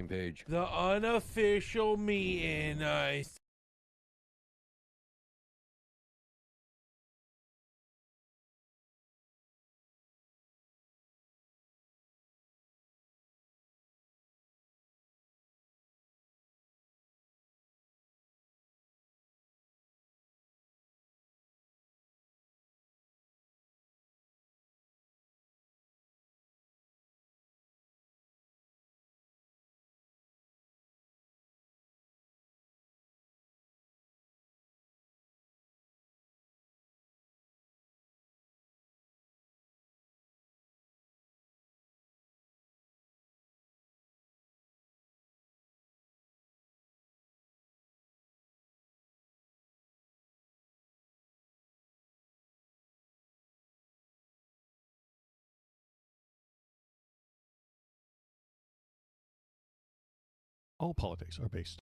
page. The unofficial meeting. All politics are based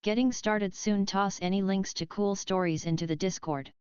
Getting started soon. Toss any links to cool stories into the Discord.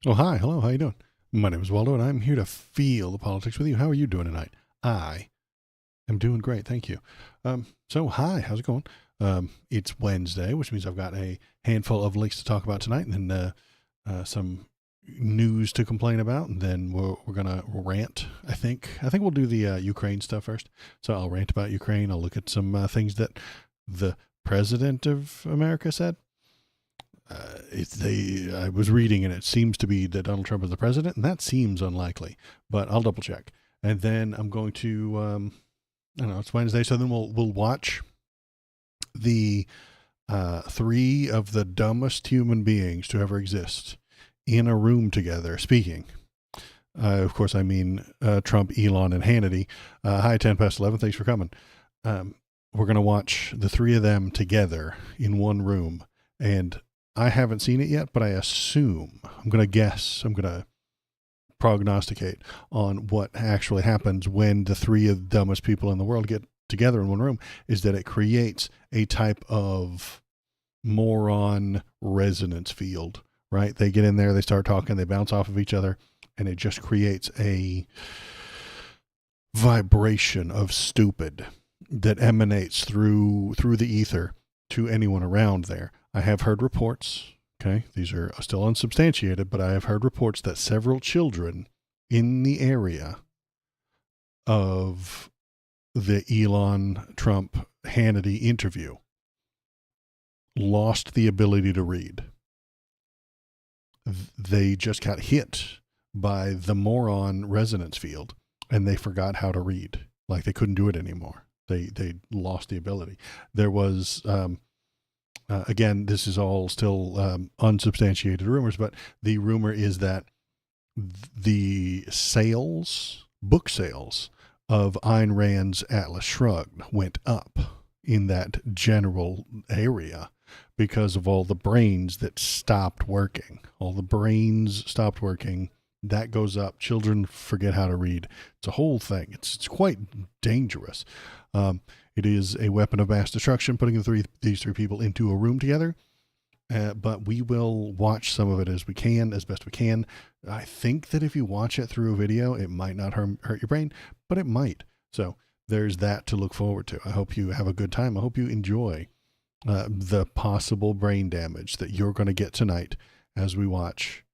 Oh, hi. Hello. How you doing? My name is Waldo, and I'm here to feel the politics with you. How are you doing tonight? I am doing great. Thank you. Hi. How's it going? It's Wednesday, which means I've got a handful of links to talk about tonight, and then some news to complain about, and then we're gonna rant. I think we'll do the Ukraine stuff first. So I'll rant about Ukraine. I'll look at some things that the president of America said. I was reading, and it seems to be that Donald Trump is the president, and that seems unlikely, but I'll double check. And then I'm going to, I don't know, it's Wednesday, so then we'll watch the three of the dumbest human beings to ever exist in a room together speaking. Of course, I mean Trump, Elon, and Hannity. Hi, 10 past 11. Thanks for coming. We're going to watch the three of them together in one room, and I haven't seen it yet, but I assume, I'm going to guess, I'm going to prognosticate on what actually happens when the three of the dumbest people in the world get together in one room, is that it creates a type of moron resonance field, right? They get in there, they start talking, they bounce off of each other, and it just creates a vibration of stupid that emanates through the ether to anyone around there. I have heard reports, okay, these are still unsubstantiated, but I have heard reports that several children in the area of the Elon Trump Hannity interview lost the ability to read. They just got hit by the moron resonance field, and they forgot how to read. Like, they couldn't do it anymore. They lost the ability. There was again, this is all still unsubstantiated rumors, but the rumor is that the book sales of Ayn Rand's Atlas Shrugged went up in that general area because of all the brains that stopped working. All the brains stopped working. That goes up. Children forget how to read. It's a whole thing. It's quite dangerous. It is a weapon of mass destruction, putting these three people into a room together. But we will watch some of it as best we can. I think that if you watch it through a video, it might not hurt your brain, but it might. So there's that to look forward to. I hope you have a good time. I hope you enjoy the possible brain damage that you're going to get tonight as we watch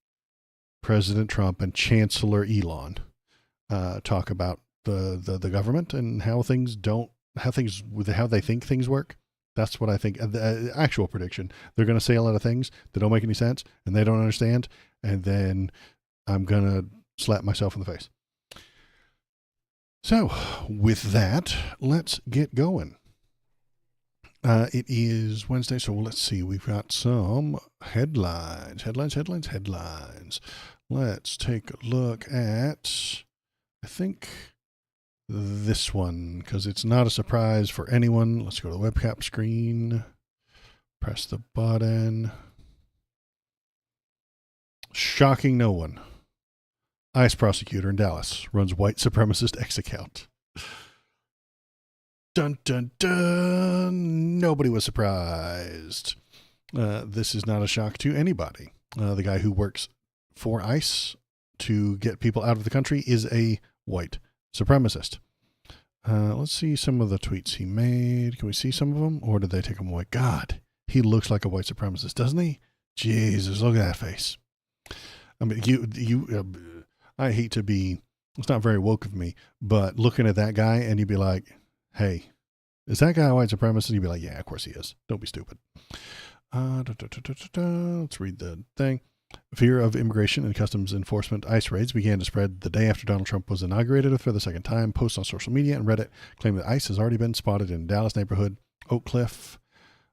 President Trump and Chancellor Elon talk about the government and how they think things work. That's what I think. The actual prediction: they're going to say a lot of things that don't make any sense and they don't understand, and then I'm going to slap myself in the face. So, with that, let's get going. It is Wednesday, so let's see. We've got some headlines. Let's take a look at, I think, this one, because it's not a surprise for anyone. Let's go to the webcam screen. Press the button. Shocking no one. ICE prosecutor in Dallas runs white supremacist X account. Dun, dun, dun. Nobody was surprised. This is not a shock to anybody. The guy who works for ICE to get people out of the country is a white supremacist. Let's see some of the tweets he made. Can we see some of them, or did they take them away? God, he looks like a white supremacist, doesn't he? Jesus, look at that face. I mean, I hate to be, it's not very woke of me, but looking at that guy and you'd be like, hey, is that guy a white supremacist? You'd be like, yeah, of course he is. Don't be stupid. Let's read the thing. Fear of immigration and customs enforcement ICE raids began to spread the day after Donald Trump was inaugurated for the second time. Posts on social media and Reddit claim that ICE has already been spotted in Dallas neighborhood Oak Cliff.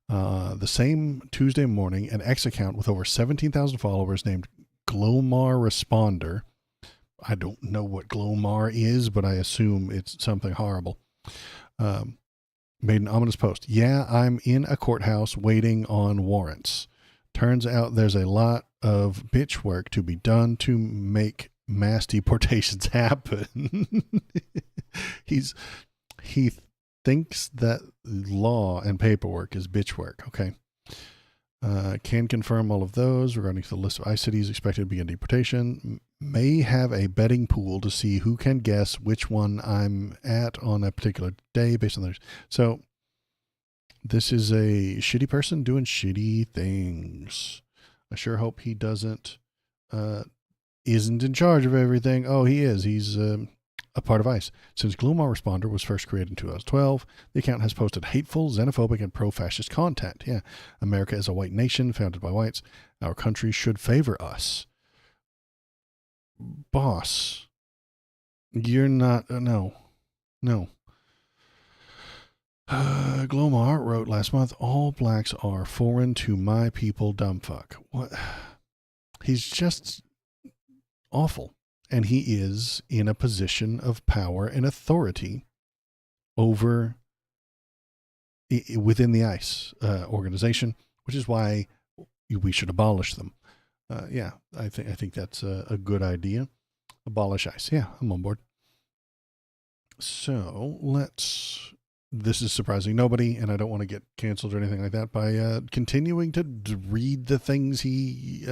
The same Tuesday morning, an X account with over 17,000 followers named Glomar Responder. I don't know what Glomar is, but I assume it's something horrible. Made an ominous post. Yeah, I'm in a courthouse waiting on warrants. Turns out there's a lot of bitch work to be done to make mass deportations happen. He thinks that law and paperwork is bitch work. Okay. Can confirm all of those regarding the list of ICE cities expected to begin deportation. May have a betting pool to see who can guess which one I'm at on a particular day based on theirs. So this is a shitty person doing shitty things. I sure hope he isn't in charge of everything. Oh, he is. He's a part of ICE. Since Glomar Responder was first created in 2012, the account has posted hateful, xenophobic, and pro-fascist content. Yeah, America is a white nation founded by whites. Our country should favor us. Boss, you're not. No. Glomar wrote last month, all blacks are foreign to my people, dumb fuck. What? He's just awful. And he is in a position of power and authority over within the ICE organization, which is why we should abolish them. Yeah, I think that's a good idea. Abolish ICE. Yeah, I'm on board. So this is surprising nobody, and I don't want to get canceled or anything like that by continuing to read the things he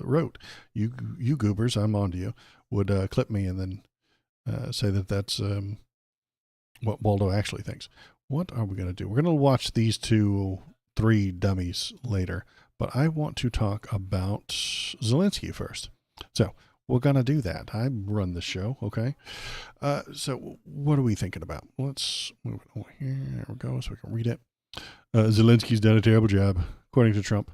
wrote. You goobers, I'm on to you, would clip me and then say that that's what Waldo actually thinks. What are we going to do? We're going to watch these three dummies later, but I want to talk about Zelensky first. So we're going to do that. I run the show, okay? So what are we thinking about? Let's move it over here. There we go, so we can read it. Zelensky's done a terrible job, according to Trump.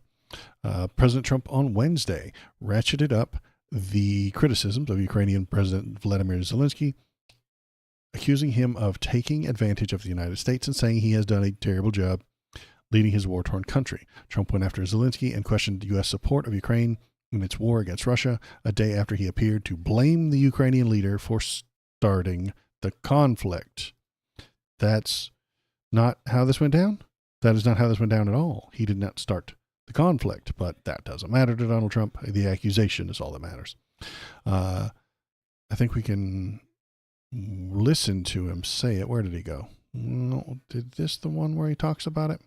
President Trump on Wednesday ratcheted up the criticisms of Ukrainian President Vladimir Zelensky, accusing him of taking advantage of the United States and saying he has done a terrible job leading his war-torn country. Trump went after Zelensky and questioned U.S. support of Ukraine in its war against Russia a day after he appeared to blame the Ukrainian leader for starting the conflict. That's not how this went down. That is not how this went down at all. He did not start the conflict, but that doesn't matter to Donald Trump. The accusation is all that matters. I think we can listen to him say it. Where did he go? No, did this the one where he talks about it?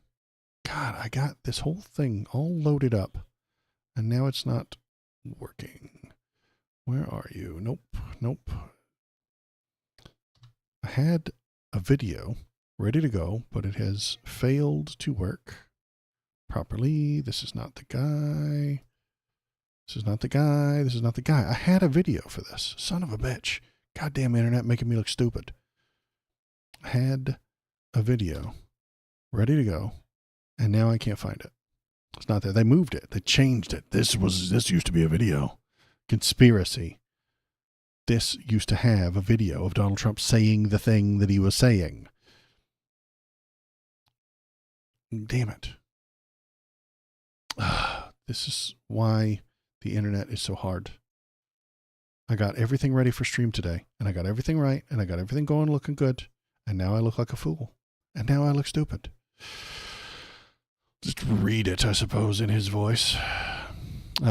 God, I got this whole thing all loaded up, and now it's not working. Where are you? Nope. I had a video ready to go, but it has failed to work properly. This is not the guy. This is not the guy. I had a video for this. Son of a bitch. Goddamn internet making me look stupid. I had a video ready to go, and now I can't find it. It's not there. They moved it. They changed it. This used to be a video. Conspiracy. This used to have a video of Donald Trump saying the thing that he was saying. Damn it. This is why the internet is so hard. I got everything ready for stream today, and I got everything right, and I got everything going looking good, and now I look like a fool. And now I look stupid. Just read it, I suppose, in his voice.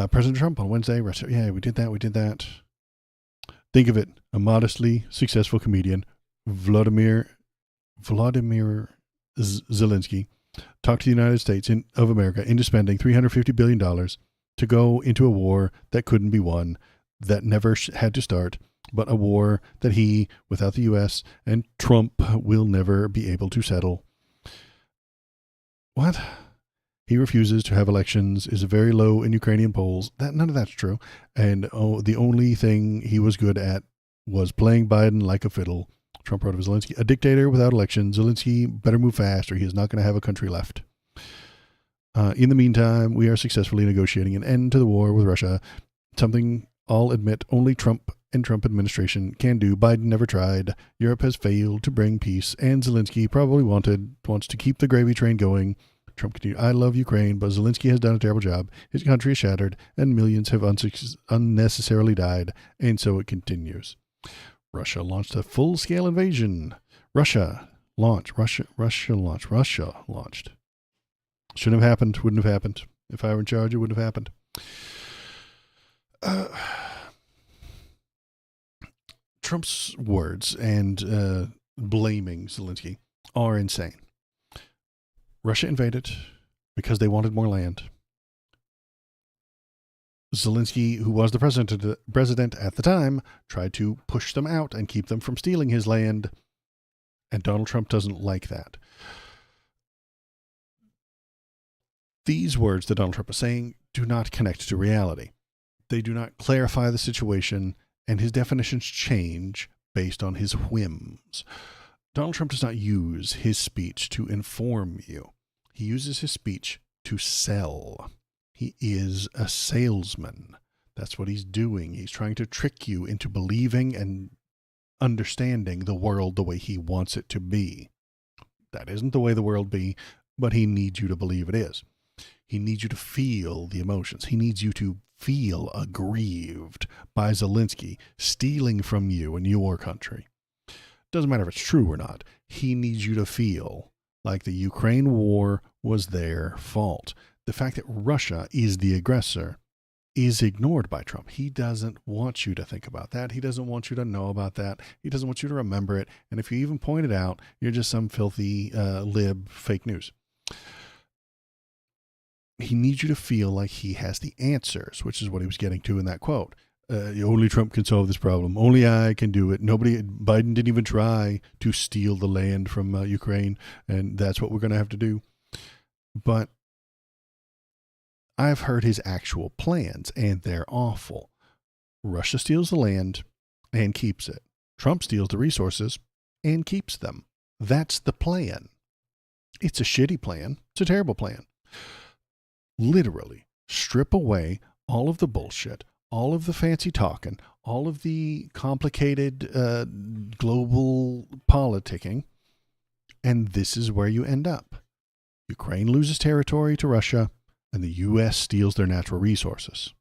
President Trump on Wednesday. Yeah, we did that. Think of it. A modestly successful comedian, Vladimir Zelensky, talked to the United States of America into spending $350 billion to go into a war that couldn't be won, that never had to start, but a war that he, without the U.S. and Trump, will never be able to settle. What? He refuses to have elections, is very low in Ukrainian polls. None of that's true. And the only thing he was good at was playing Biden like a fiddle. Trump wrote of Zelensky, a dictator without elections. Zelensky better move fast or he is not going to have a country left. In the meantime, we are successfully negotiating an end to the war with Russia, something I'll admit only Trump and Trump administration can do. Biden never tried. Europe has failed to bring peace, and Zelensky probably wants to keep the gravy train going. Trump continued, I love Ukraine, but Zelensky has done a terrible job. His country is shattered, and millions have unnecessarily died, and so it continues. Russia launched a full-scale invasion. Russia launched. Shouldn't have happened. Wouldn't have happened. If I were in charge, it wouldn't have happened. Trump's words and blaming Zelensky are insane. Russia invaded because they wanted more land. Zelensky, who was the president at the time, tried to push them out and keep them from stealing his land. And Donald Trump doesn't like that. These words that Donald Trump is saying do not connect to reality. They do not clarify the situation, and his definitions change based on his whims. Donald Trump does not use his speech to inform you. He uses his speech to sell. He is a salesman. That's what he's doing. He's trying to trick you into believing and understanding the world the way he wants it to be. That isn't the way the world be, but he needs you to believe it is. He needs you to feel the emotions. He needs you to feel aggrieved by Zelensky stealing from you and your country. Doesn't matter if it's true or not. He needs you to feel like the Ukraine war was their fault. The fact that Russia is the aggressor is ignored by Trump. He doesn't want you to think about that. He doesn't want you to know about that. He doesn't want you to remember it. And if you even point it out, you're just some filthy lib fake news. He needs you to feel like he has the answers, which is what he was getting to in that quote. Only Trump can solve this problem. Only I can do it. Biden didn't even try to steal the land from Ukraine, and that's what we're going to have to do. But I've heard his actual plans, and they're awful. Russia steals the land and keeps it. Trump steals the resources and keeps them. That's the plan. It's a shitty plan. It's a terrible plan. Literally strip away all of the bullshit, all of the fancy talking, all of the complicated global politicking, and this is where you end up. Ukraine loses territory to Russia, and the U.S. steals their natural resources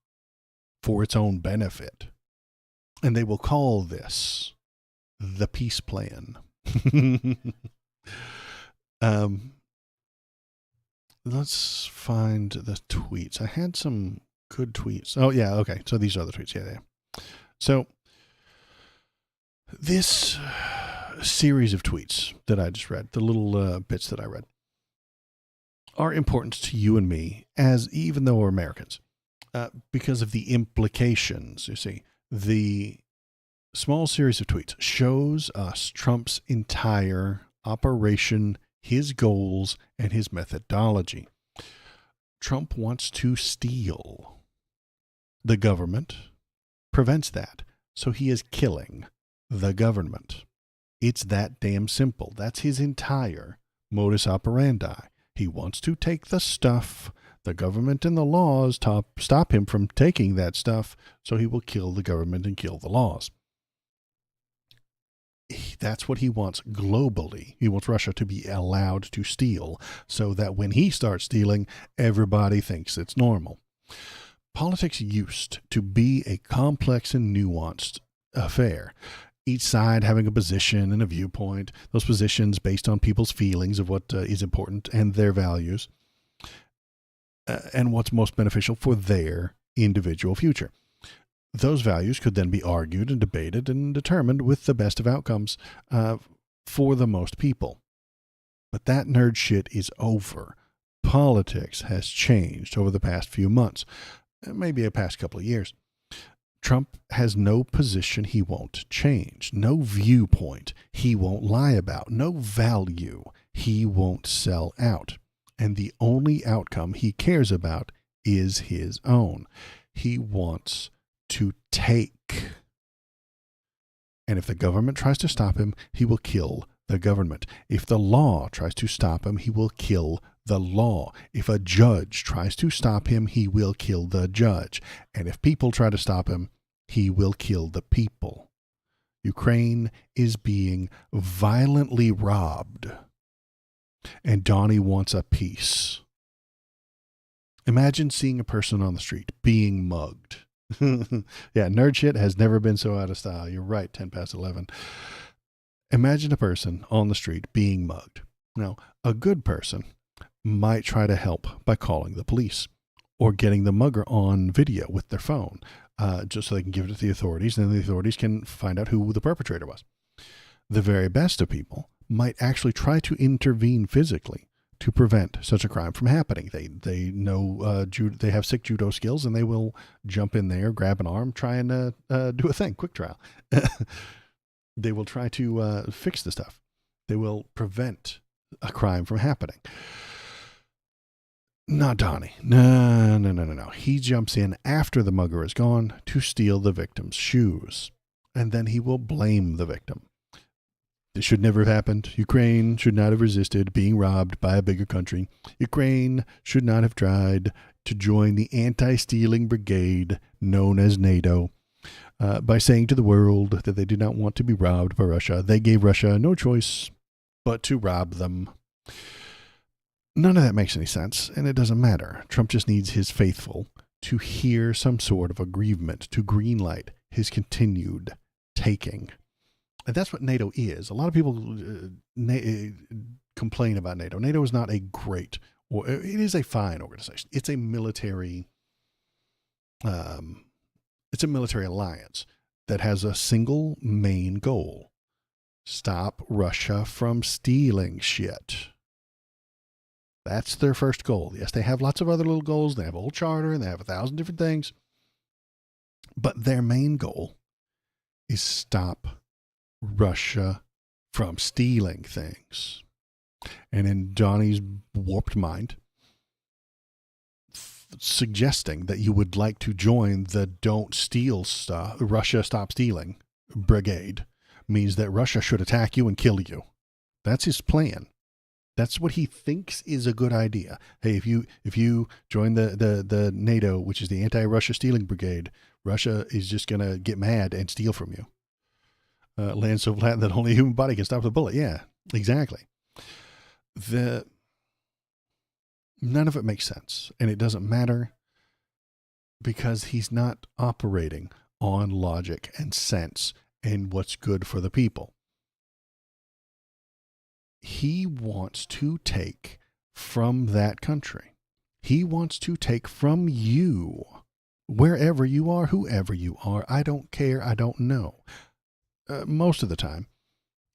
for its own benefit. And they will call this the peace plan. Let's find the tweets. I had some good tweets. Oh, yeah, okay. So these are the tweets. Yeah. So this series of tweets that I just read, the little bits that I read, are important to you and me, as even though we're Americans, because of the implications. You see, the small series of tweets shows us Trump's entire operation, his goals, and his methodology. Trump wants to steal. The government prevents that, so he is killing the government. It's that damn simple. That's his entire modus operandi. He wants to take the stuff. The government and the laws stop him from taking that stuff, so he will kill the government and kill the laws. That's what he wants globally. He wants Russia to be allowed to steal so that when he starts stealing, everybody thinks it's normal. Politics used to be a complex and nuanced affair. Each side having a position and a viewpoint, those positions based on people's feelings of what is important and their values, and what's most beneficial for their individual future. Those values could then be argued and debated and determined with the best of outcomes for the most people. But that nerd shit is over. Politics has changed over the past few months, maybe the past couple of years. Trump has no position he won't change, no viewpoint he won't lie about, no value he won't sell out. And the only outcome he cares about is his own. He wants to take. And if the government tries to stop him, he will kill the government. If the law tries to stop him, he will kill the law. If a judge tries to stop him, he will kill the judge. And if people try to stop him, he will kill the people. Ukraine is being violently robbed. And Donnie wants a peace. Imagine seeing a person on the street being mugged. Yeah, nerd shit has never been so out of style. You're right, 10 past 11. Imagine a person on the street being mugged. Now, a good person might try to help by calling the police or getting the mugger on video with their phone, just so they can give it to the authorities, and then the authorities can find out who the perpetrator was. The very best of people might actually try to intervene physically to prevent such a crime from happening. They know they have sick judo skills, and they will jump in there, grab an arm, try and do a thing, quick trial. They will try to fix the stuff. They will prevent a crime from happening. Not Donnie. No. He jumps in after the mugger is gone to steal the victim's shoes. And then he will blame the victim. This should never have happened. Ukraine should not have resisted being robbed by a bigger country. Ukraine should not have tried to join the anti-stealing brigade known as NATO. By saying to the world that they did not want to be robbed by Russia. They gave Russia no choice but to rob them. None of that makes any sense, and it doesn't matter. Trump just needs his faithful to hear some sort of agreement, to greenlight his continued taking. And that's what NATO is. A lot of people complain about NATO. NATO is not a great, or it is a fine organization. It's a military alliance that has a single main goal: stop Russia from stealing shit. That's their first goal. Yes, they have lots of other little goals. They have a whole charter, and they have 1,000 different things. But their main goal is stop Russia from stealing things. And in Donnie's warped mind, suggesting that you would like to join the Don't Steal Stuff, Russia Stop Stealing brigade means that Russia should attack you and kill you. That's his plan. That's what he thinks is a good idea. Hey, if you join the NATO, which is the anti-Russia stealing brigade, Russia is just going to get mad and steal from you. Land so flat that only a human body can stop the bullet. Yeah, exactly. None of it makes sense, and it doesn't matter because he's not operating on logic and sense and what's good for the people. He wants to take from that country. He wants to take from you, wherever you are, whoever you are. I don't care. I don't know. Most of the time,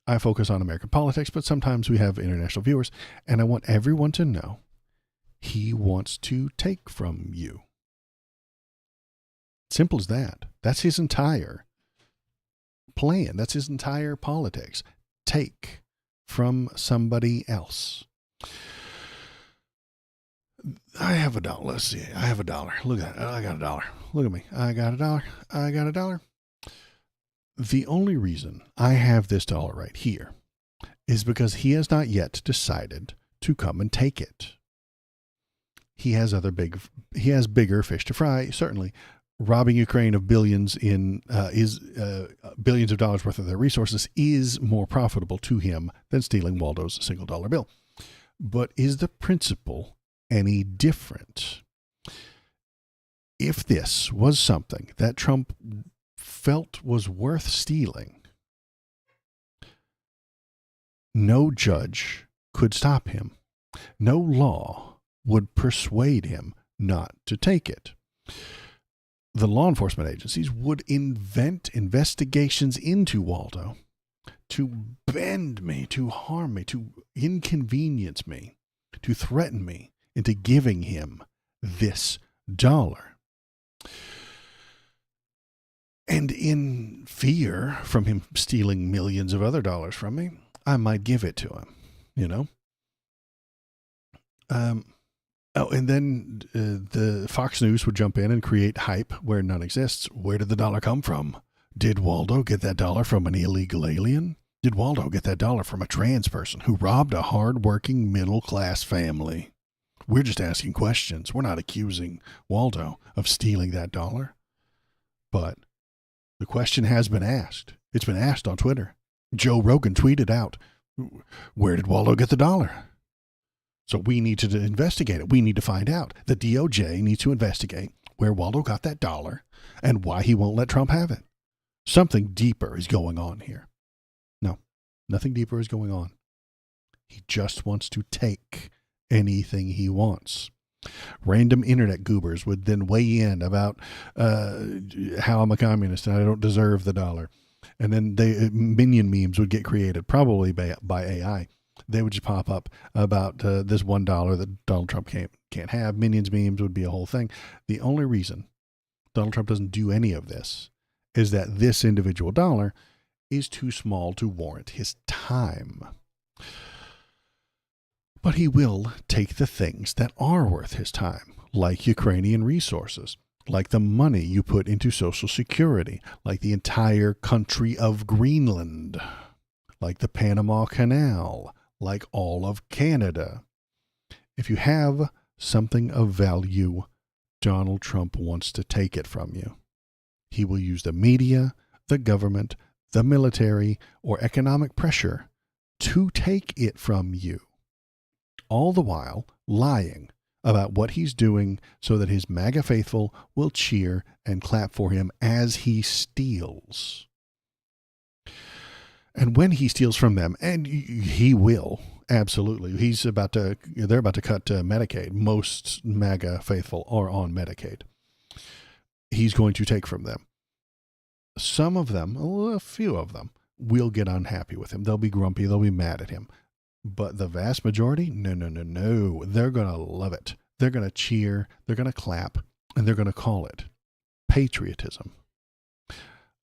I focus on American politics, but sometimes we have international viewers, and I want everyone to know he wants to take from you. Simple as that. That's his entire plan. That's his entire politics. Take from somebody else. I have $1. Let's see. I have $1. Look at that. I got $1. Look at me. I got $1. I got $1. The only reason I have this dollar right here is because he has not yet decided to come and take it. He has bigger fish to fry, certainly. Robbing Ukraine of billions billions of dollars worth of their resources is more profitable to him than stealing Waldo's single dollar bill. But is the principle any different? If this was something that Trump felt was worth stealing, no judge could stop him. No law would persuade him not to take it. The law enforcement agencies would invent investigations into Waldo to bend me, to harm me, to inconvenience me, to threaten me into giving him this dollar. And in fear from him stealing millions of other dollars from me, I might give it to him, you know? And then the Fox News would jump in and create hype where none exists. Where did the dollar come from? Did Waldo get that dollar from an illegal alien? Did Waldo get that dollar from a trans person who robbed a hard-working middle-class family? We're just asking questions. We're not accusing Waldo of stealing that dollar. But the question has been asked. It's been asked on Twitter. Joe Rogan tweeted out, where did Waldo get the dollar? So we need to investigate it. We need to find out. The DOJ needs to investigate where Waldo got that dollar and why he won't let Trump have it. Something deeper is going on here. No, nothing deeper is going on. He just wants to take anything he wants. Random internet goobers would then weigh in about how I'm a communist and I don't deserve the dollar. And then minion memes would get created, probably by AI, They would just pop up about this $1 that Donald Trump can't have. Minions memes would be a whole thing. The only reason Donald Trump doesn't do any of this is that this individual dollar is too small to warrant his time. But he will take the things that are worth his time, like Ukrainian resources, like the money you put into Social Security, like the entire country of Greenland, like the Panama Canal, like all of Canada. If you have something of value, Donald Trump wants to take it from you. He will use the media, the government, the military, or economic pressure to take it from you. All the while lying about what he's doing so that his MAGA faithful will cheer and clap for him as he steals. And when he steals from them, and he will, absolutely, they're about to cut Medicaid. Most MAGA faithful are on Medicaid. He's going to take from them. Some of them, a few of them, will get unhappy with him. They'll be grumpy. They'll be mad at him. But the vast majority, no. They're going to love it. They're going to cheer. They're going to clap. And they're going to call it patriotism.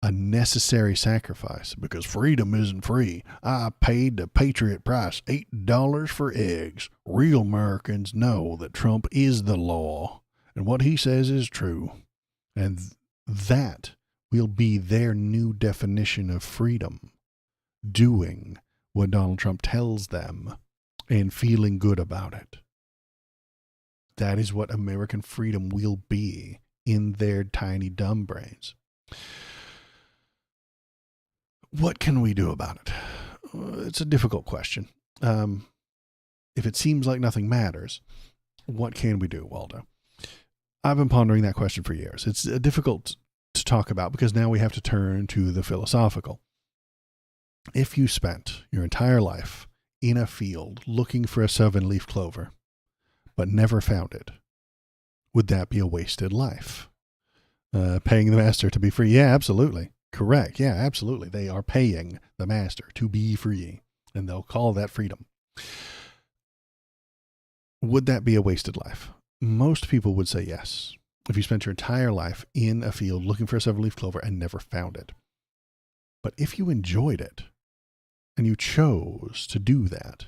A necessary sacrifice, because freedom isn't free. I paid the patriot price, $8 for eggs. Real Americans know that Trump is the law, and what he says is true. And that will be their new definition of freedom. Doing what Donald Trump tells them and feeling good about it. That is what American freedom will be in their tiny dumb brains. What can we do about it? It's a difficult question. If it seems like nothing matters, what can we do, Waldo? I've been pondering that question for years. It's difficult to talk about because now we have to turn to the philosophical. If you spent your entire life in a field looking for a 7-leaf clover, but never found it, would that be a wasted life? Paying the master to be free? Yeah, absolutely. Correct. Yeah, absolutely. They are paying the master to be free, and they'll call that freedom. Would that be a wasted life? Most people would say yes. If you spent your entire life in a field looking for a 7-leaf clover and never found it. But if you enjoyed it, and you chose to do that,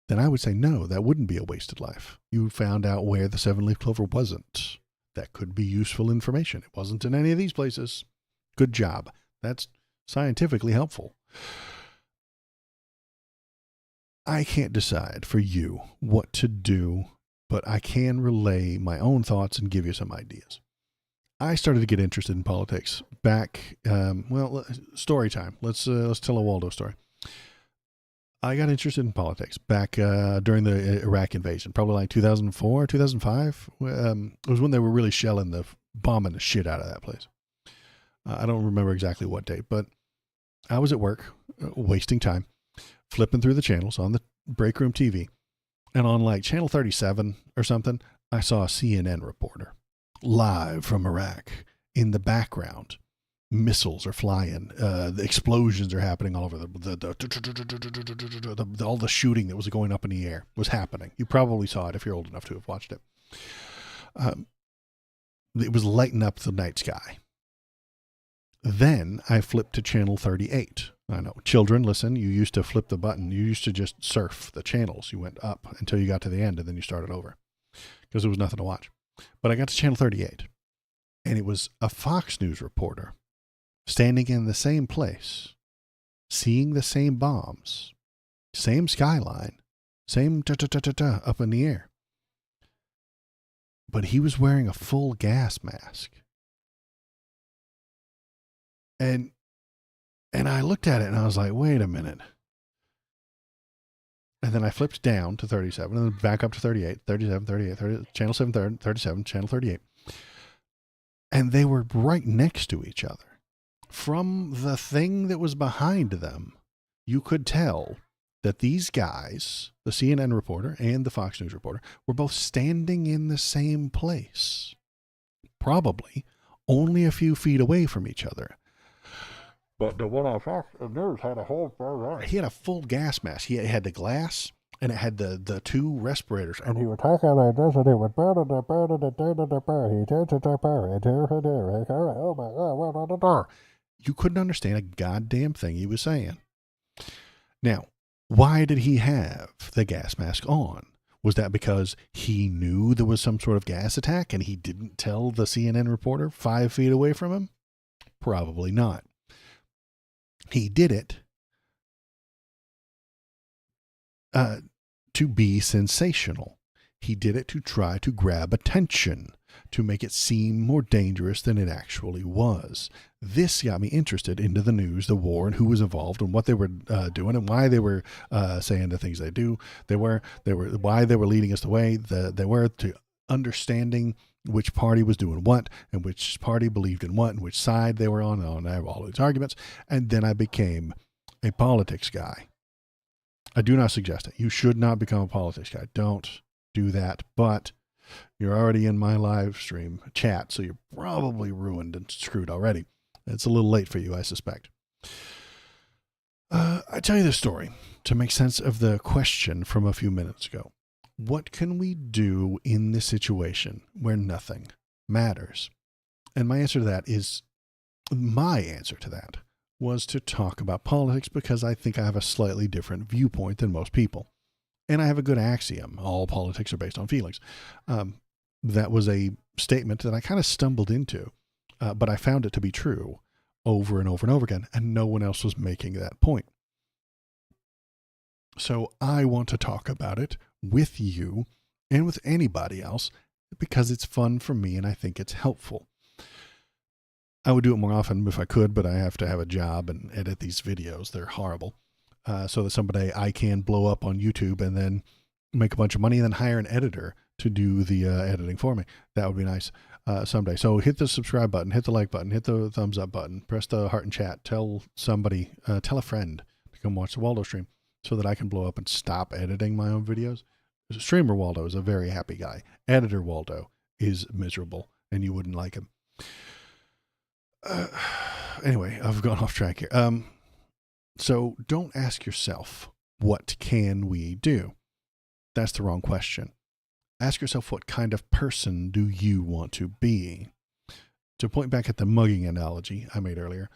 then I would say no, that wouldn't be a wasted life. You found out where the 7-leaf clover wasn't. That could be useful information. It wasn't in any of these places. Good job. That's scientifically helpful. I can't decide for you what to do, but I can relay my own thoughts and give you some ideas. I started to get interested in politics back, story time. Let's tell a Waldo story. I got interested in politics back during the Iraq invasion, probably like 2004, 2005. It was when they were really bombing the shit out of that place. I don't remember exactly what date, but I was at work, wasting time, flipping through the channels on the break room TV. And on like channel 37 or something, I saw a CNN reporter. Live from Iraq. In the background, missiles are flying. The explosions are happening all over. All the shooting that was going up in the air was happening. You probably saw it if you're old enough to have watched it. It was lighting up the night sky. Then I flipped to channel 38. I know. Children, listen, you used to flip the button. You used to just surf the channels. You went up until you got to the end, and then you started over because there was nothing to watch. But I got to channel 38, and it was a Fox News reporter standing in the same place, seeing the same bombs, same skyline, same up in the air. But he was wearing a full gas mask. And I looked at it, and I was like, wait a minute. And then I flipped down to 37 and then back up to 38, 37, 38, 30, channel 7, 37, channel 38. And they were right next to each other. From the thing that was behind them, you could tell that these guys, the CNN reporter and the Fox News reporter, were both standing in the same place. Probably only a few feet away from each other. But the one on Fox News had a whole. He had a full gas mask. He had the glass, and it had the two respirators. And he would talk like this, and he would. You couldn't understand a goddamn thing he was saying. Now, why did he have the gas mask on? Was that because he knew there was some sort of gas attack and he didn't tell the CNN reporter 5 feet away from him? Probably not. He did it to be sensational. He did it to try to grab attention, to make it seem more dangerous than it actually was. This got me interested into the news, the war, and who was involved, and what they were doing, and why they were saying the things they were why they were leading us the way they were, to understanding which party was doing what, and which party believed in what, and which side they were on. I have all these arguments, and then I became a politics guy. I do not suggest it. You should not become a politics guy. Don't do that. But you're already in my live stream chat, so you're probably ruined and screwed already. It's a little late for you, I suspect. I tell you this story to make sense of the question from a few minutes ago. What can we do in this situation where nothing matters? And my answer to that was to talk about politics, because I think I have a slightly different viewpoint than most people. And I have a good axiom: all politics are based on feelings. That was a statement that I kind of stumbled into, but I found it to be true over and over and over again, and no one else was making that point. So I want to talk about it with you and with anybody else because it's fun for me and I think it's helpful. I would do it more often if I could, but I have to have a job and edit these videos. They're horrible. So that someday I can blow up on YouTube and then make a bunch of money and then hire an editor to do the editing for me. That would be nice someday. So hit the subscribe button, hit the like button, hit the thumbs up button, press the heart and chat, tell somebody, tell a friend to come watch the Waldo stream so that I can blow up and stop editing my own videos. Streamer Waldo is a very happy guy. Editor Waldo is miserable and you wouldn't like him. Anyway, I've gone off track here. So don't ask yourself, what can we do? That's the wrong question. Ask yourself, what kind of person do you want to be? To point back at the mugging analogy I made earlier,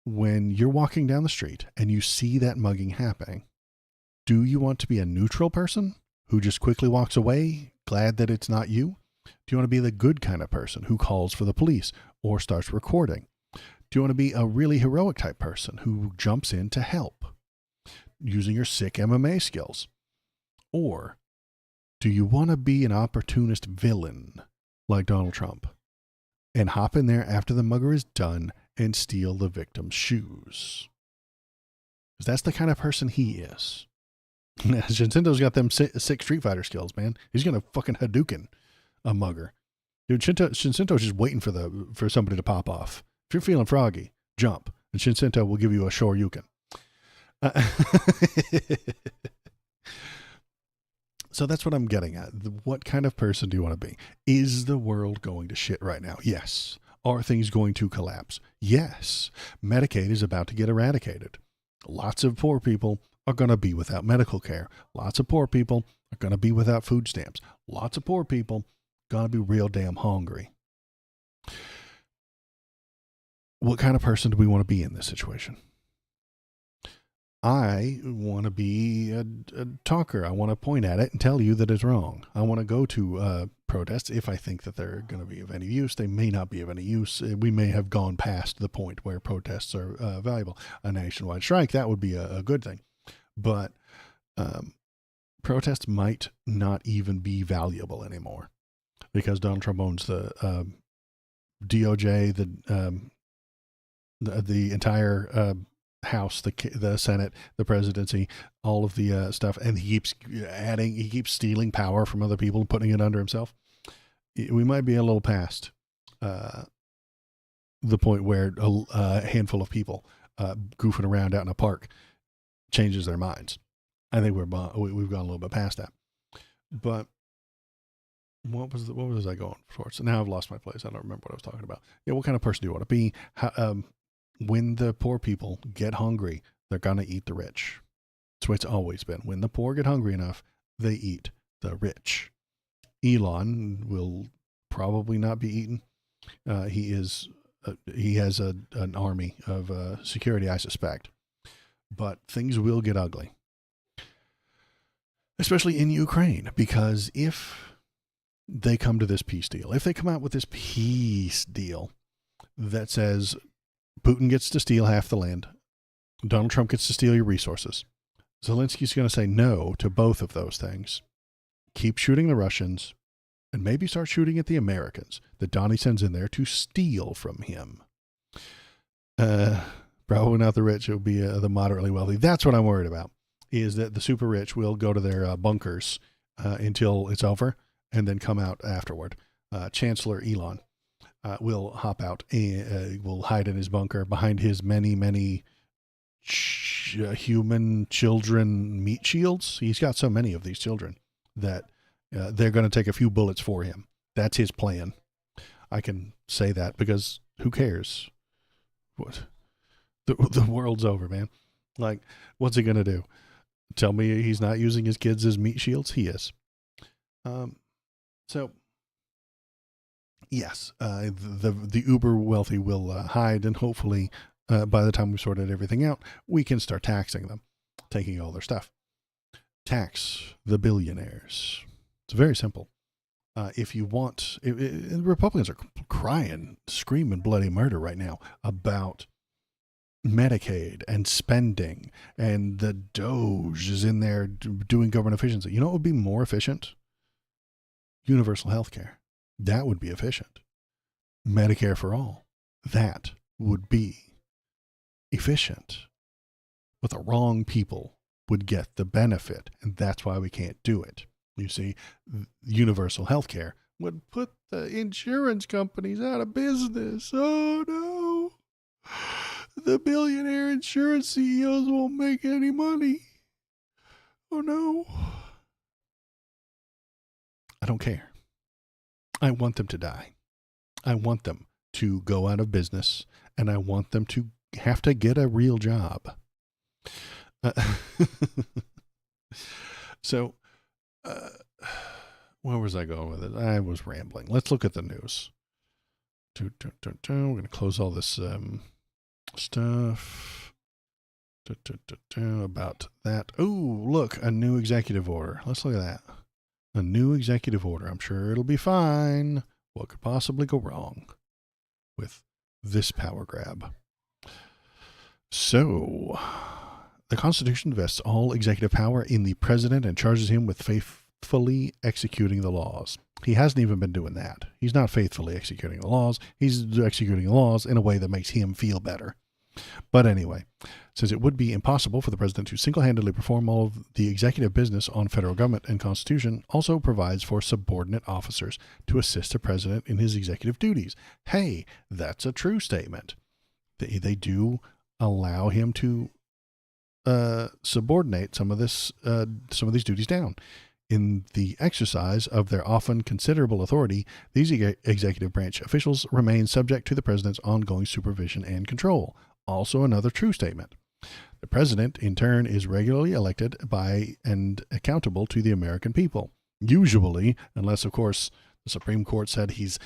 when you're walking down the street and you see that mugging happening, do you want to be a neutral person who just quickly walks away, glad that it's not you? Do you want to be the good kind of person who calls for the police or starts recording? Do you want to be a really heroic type person who jumps in to help using your sick MMA skills? Or do you want to be an opportunist villain like Donald Trump and hop in there after the mugger is done and steal the victim's shoes? Because that's the kind of person he is. Shinsento's got them sick Street Fighter skills, man. He's going to fucking Hadouken a mugger. Dude, Shinsento's just waiting for somebody to pop off. If you're feeling froggy, jump, and Shinsento will give you a Shoryuken. So that's what I'm getting at. What kind of person do you want to be? Is the world going to shit right now? Yes. Are things going to collapse? Yes. Medicaid is about to get eradicated. Lots of poor people are going to be without medical care. Lots of poor people are going to be without food stamps. Lots of poor people are going to be real damn hungry. What kind of person do we want to be in this situation? I want to be a talker. I want to point at it and tell you that it's wrong. I want to go to protests if I think that they're going to be of any use. They may not be of any use. We may have gone past the point where protests are valuable. A nationwide strike, that would be a good thing. But protests might not even be valuable anymore because Donald Trump owns the DOJ, the entire House, the Senate, the presidency, all of the stuff, and he keeps stealing power from other people and putting it under himself. We might be a little past the point where a handful of people goofing around out in a park changes their minds. I think we've gone a little bit past that. But what was I going for? So now I've lost my place. I don't remember what I was talking about. Yeah, what kind of person do you want to be? when the poor people get hungry, they're going to eat the rich. That's the way it's always been. When the poor get hungry enough, they eat the rich. Elon will probably not be eaten. He has an army of security, I suspect. But things will get ugly, especially in Ukraine, because if they come to this peace deal, if they come out with this peace deal that says Putin gets to steal half the land, Donald Trump gets to steal your resources, Zelensky's going to say no to both of those things, keep shooting the Russians, and maybe start shooting at the Americans that Donnie sends in there to steal from him. Probably not the rich. It will be the moderately wealthy. That's what I'm worried about, is that the super rich will go to their bunkers until it's over and then come out afterward. Chancellor Elon will hop out and will hide in his bunker behind his many human children meat shields. He's got so many of these children that they're going to take a few bullets for him. That's his plan. I can say that because who cares? What? The world's over, man. Like, what's he going to do? Tell me he's not using his kids as meat shields? He is. So, yes, the uber wealthy will hide, and hopefully by the time we've sorted everything out, we can start taxing them, taking all their stuff. Tax the billionaires. It's very simple. If you want, Republicans are crying, screaming bloody murder right now about Medicaid and spending, and the Doge is in there doing government efficiency. You know what would be more efficient? Universal health care. That would be efficient. Medicare for all. That would be efficient. But the wrong people would get the benefit, and that's why we can't do it. You see, universal health care would put the insurance companies out of business. Oh, no. The billionaire insurance CEOs won't make any money. Oh, no. I don't care. I want them to die. I want them to go out of business, and I want them to have to get a real job. So, where was I going with it? I was rambling. Let's look at the news. We're going to close all this stuff about that. Oh, look, a new executive order. Let's look at that. A new executive order. I'm sure it'll be fine. What could possibly go wrong with this power grab? So, the Constitution vests all executive power in the president and charges him with faithfully executing the laws. He hasn't even been doing that. He's not faithfully executing the laws. He's executing the laws in a way that makes him feel better. But anyway, it says it would be impossible for the president to single-handedly perform all of the executive business on federal government, and Constitution also provides for subordinate officers to assist the president in his executive duties. Hey, that's a true statement. They do allow him to subordinate some of these duties down. In the exercise of their often considerable authority, these executive branch officials remain subject to the president's ongoing supervision and control. Also another true statement. The president, in turn, is regularly elected by and accountable to the American people. Usually, unless, of course, the Supreme Court said he's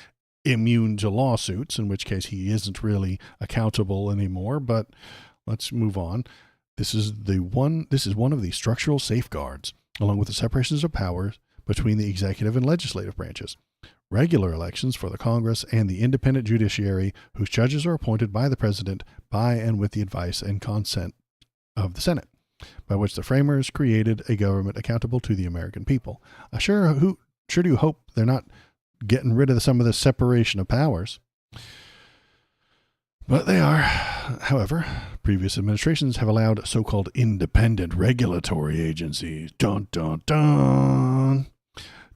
immune to lawsuits, in which case he isn't really accountable anymore. But let's move on. This is one of the structural safeguards, along with the separations of powers between the executive and legislative branches. Regular elections for the Congress and the independent judiciary, whose judges are appointed by the president by and with the advice and consent of the Senate, by which the framers created a government accountable to the American people. I sure do hope they're not getting rid of some of this separation of powers. But they are. However, previous administrations have allowed so-called independent regulatory agencies, dun, dun, dun,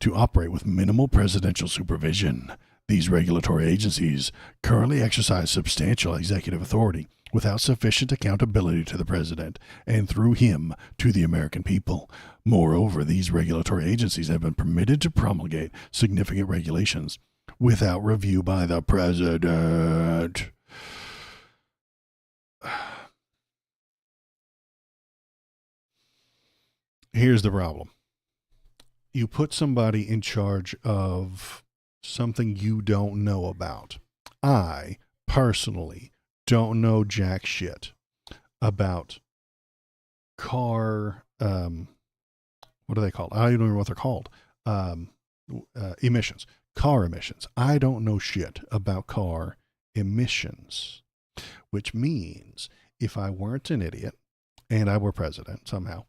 to operate with minimal presidential supervision. These regulatory agencies currently exercise substantial executive authority without sufficient accountability to the president and through him to the American people. Moreover, these regulatory agencies have been permitted to promulgate significant regulations without review by the president. Here's the problem. You put somebody in charge of something you don't know about. I personally don't know jack shit about car, what are they called? I don't even know what they're called. Emissions, car emissions. I don't know shit about car emissions, which means if I weren't an idiot and I were president somehow,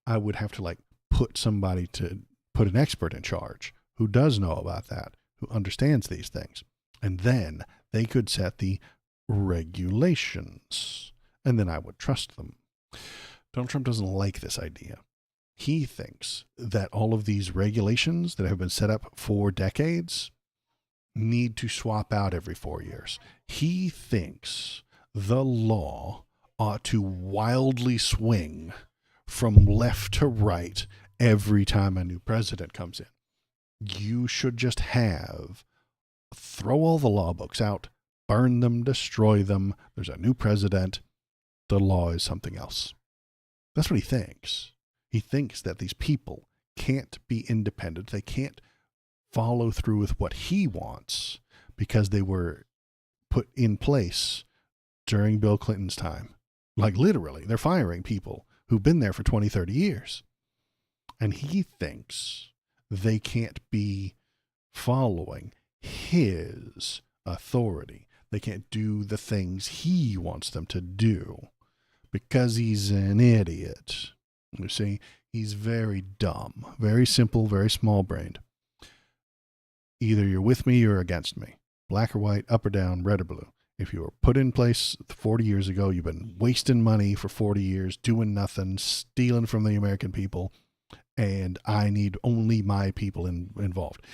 I would have to put an expert in charge who does know about that, who understands these things. And then they could set the regulations, and then I would trust them. Donald Trump doesn't like this idea. He thinks that all of these regulations that have been set up for decades need to swap out every 4 years. He thinks the law ought to wildly swing from left to right every time a new president comes in. You should just throw all the law books out, burn them, destroy them. There's a new president. The law is something else. That's what he thinks. He thinks that these people can't be independent. They can't follow through with what he wants because they were put in place during Bill Clinton's time. Literally, they're firing people who've been there for 20, 30 years. And he thinks they can't be following his authority. They can't do the things he wants them to do because he's an idiot. You see, he's very dumb, very simple, very small-brained. Either you're with me or against me. Black or white, up or down, red or blue. If you were put in place 40 years ago, you've been wasting money for 40 years, doing nothing, stealing from the American people, and I need only my people involved.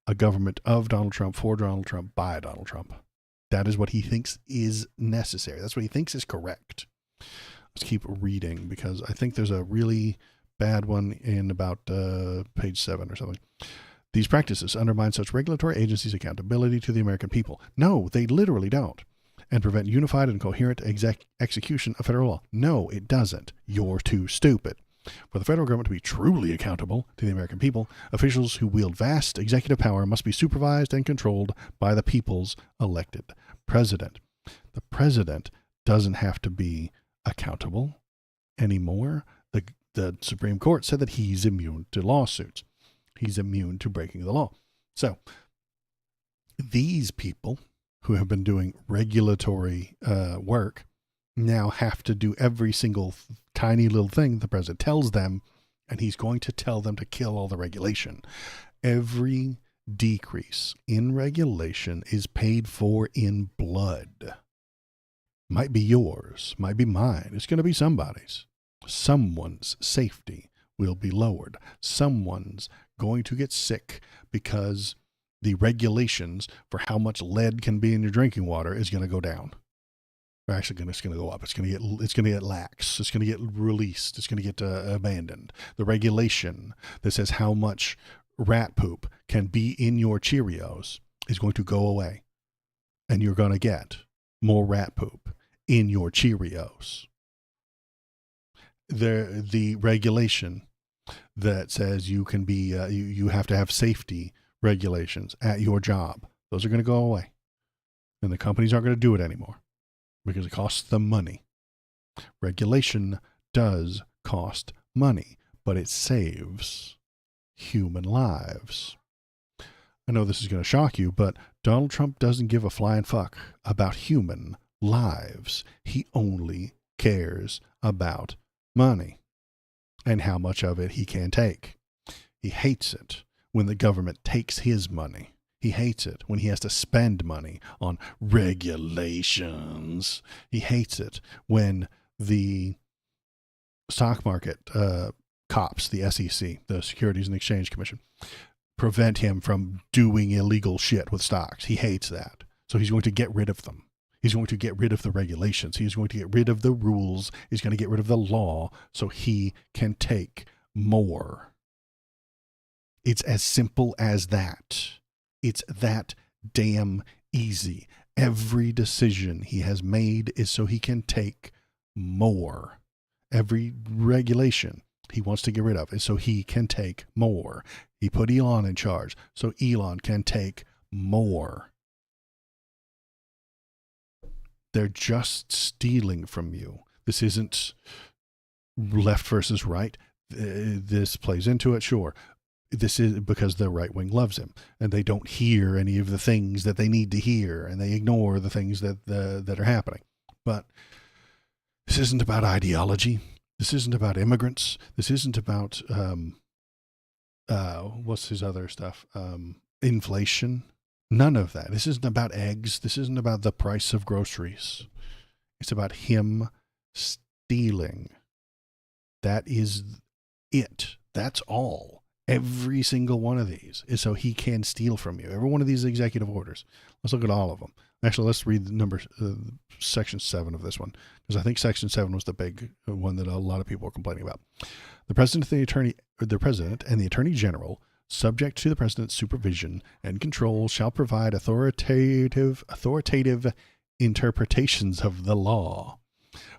A government of Donald Trump, for Donald Trump, by Donald Trump. That is what he thinks is necessary. That's what he thinks is correct. Let's keep reading because I think there's a really bad one in about page 7 or something. These practices undermine such regulatory agencies' accountability to the American people. No, they literally don't. And prevent unified and coherent execution of federal law. No, it doesn't. You're too stupid. For the federal government to be truly accountable to the American people, officials who wield vast executive power must be supervised and controlled by the people's elected president. The president doesn't have to be accountable anymore. The Supreme Court said that he's immune to lawsuits. He's immune to breaking the law. So these people who have been doing regulatory work now have to do every single tiny little thing the president tells them, and he's going to tell them to kill all the regulation. Every decrease in regulation is paid for in blood. Might be yours, might be mine. It's going to be somebody's. Someone's safety will be lowered. Someone's going to get sick because the regulations for how much lead can be in your drinking water is going to go down. Or actually, it's going to go up. It's going to get lax. It's going to get released. It's going to get abandoned. The regulation that says how much rat poop can be in your Cheerios is going to go away, and you're going to get more rat poop in your Cheerios. The regulation that says you can be you have to have safety regulations at your job, those are going to go away, and the companies aren't going to do it anymore because it costs them money. Regulation does cost money, but it saves human lives. I know this is going to shock you, but Donald Trump doesn't give a flying fuck about human lives. He only cares about money and how much of it he can take. He hates it when the government takes his money. He hates it when he has to spend money on regulations. He hates it when the stock market cops, the SEC, the Securities and Exchange Commission, prevent him from doing illegal shit with stocks. He hates that. So he's going to get rid of them. He's going to get rid of the regulations. He's going to get rid of the rules. He's going to get rid of the law so he can take more. It's as simple as that. It's that damn easy. Every decision he has made is so he can take more. Every regulation He wants to get rid of it so he can take more. He put Elon in charge so Elon can take more. They're just stealing from you. This isn't left versus right. This plays into it, sure. This is because the right wing loves him, and they don't hear any of the things that they need to hear, and they ignore the things that are happening. But this isn't about ideology. This isn't about immigrants. This isn't about what's his other stuff? Inflation. None of that. This isn't about eggs. This isn't about the price of groceries. It's about him stealing. That is it. That's all. Every single one of these is so he can steal from you. Every one of these executive orders. Let's look at all of them. Actually, let's read the section 7 of this one, because I think section 7 was the big one that a lot of people were complaining about. The president and the attorney general, subject to the president's supervision and control, shall provide authoritative interpretations of the law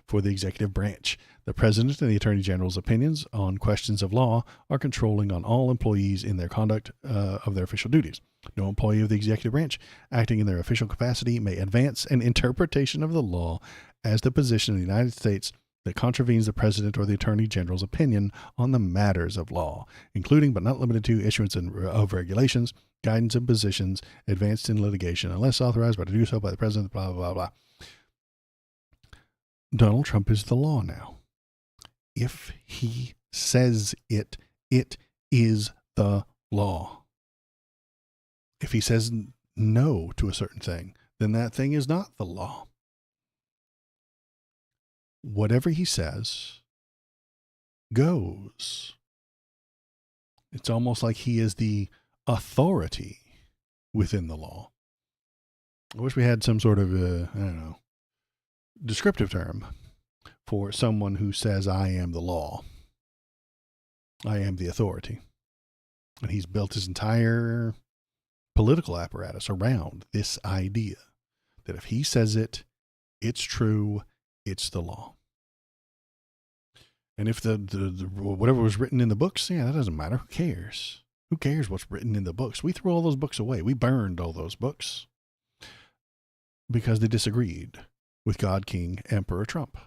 for the executive branch. The president and the attorney general's opinions on questions of law are controlling on all employees in their conduct of their official duties. No employee of the executive branch acting in their official capacity may advance an interpretation of the law as the position of the United States that contravenes the president or the attorney general's opinion on the matters of law, including but not limited to issuance of regulations, guidance, and positions advanced in litigation, unless authorized by to do so by the president, blah, blah, blah, blah. Donald Trump is the law now. If he says it, it is the law. If he says no to a certain thing, then that thing is not the law. Whatever he says goes. It's almost like he is the authority within the law. I wish we had some sort of, descriptive term for someone who says, I am the law. I am the authority. And he's built his entire political apparatus around this idea that if he says it, it's true, it's the law. And if the whatever was written in the books, yeah, that doesn't matter. Who cares? Who cares what's written in the books? We threw all those books away. We burned all those books because they disagreed with God, King, Emperor Trump.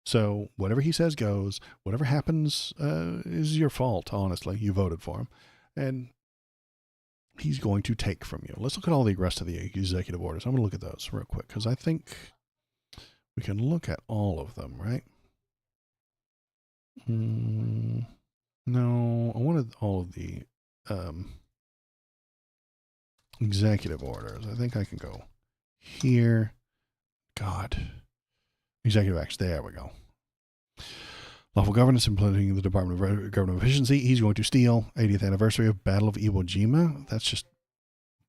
So whatever he says goes. Whatever happens is your fault, honestly. You voted for him. And he's going to take from you. Let's look at all the rest of the executive orders. I'm going to look at those real quick because I think we can look at all of them, right? No, I wanted all of the executive orders. I think I can go here. God. Executive acts. There we go. Lawful governance, implementing the Department of Government Efficiency. He's going to steal 80th anniversary of Battle of Iwo Jima. That's just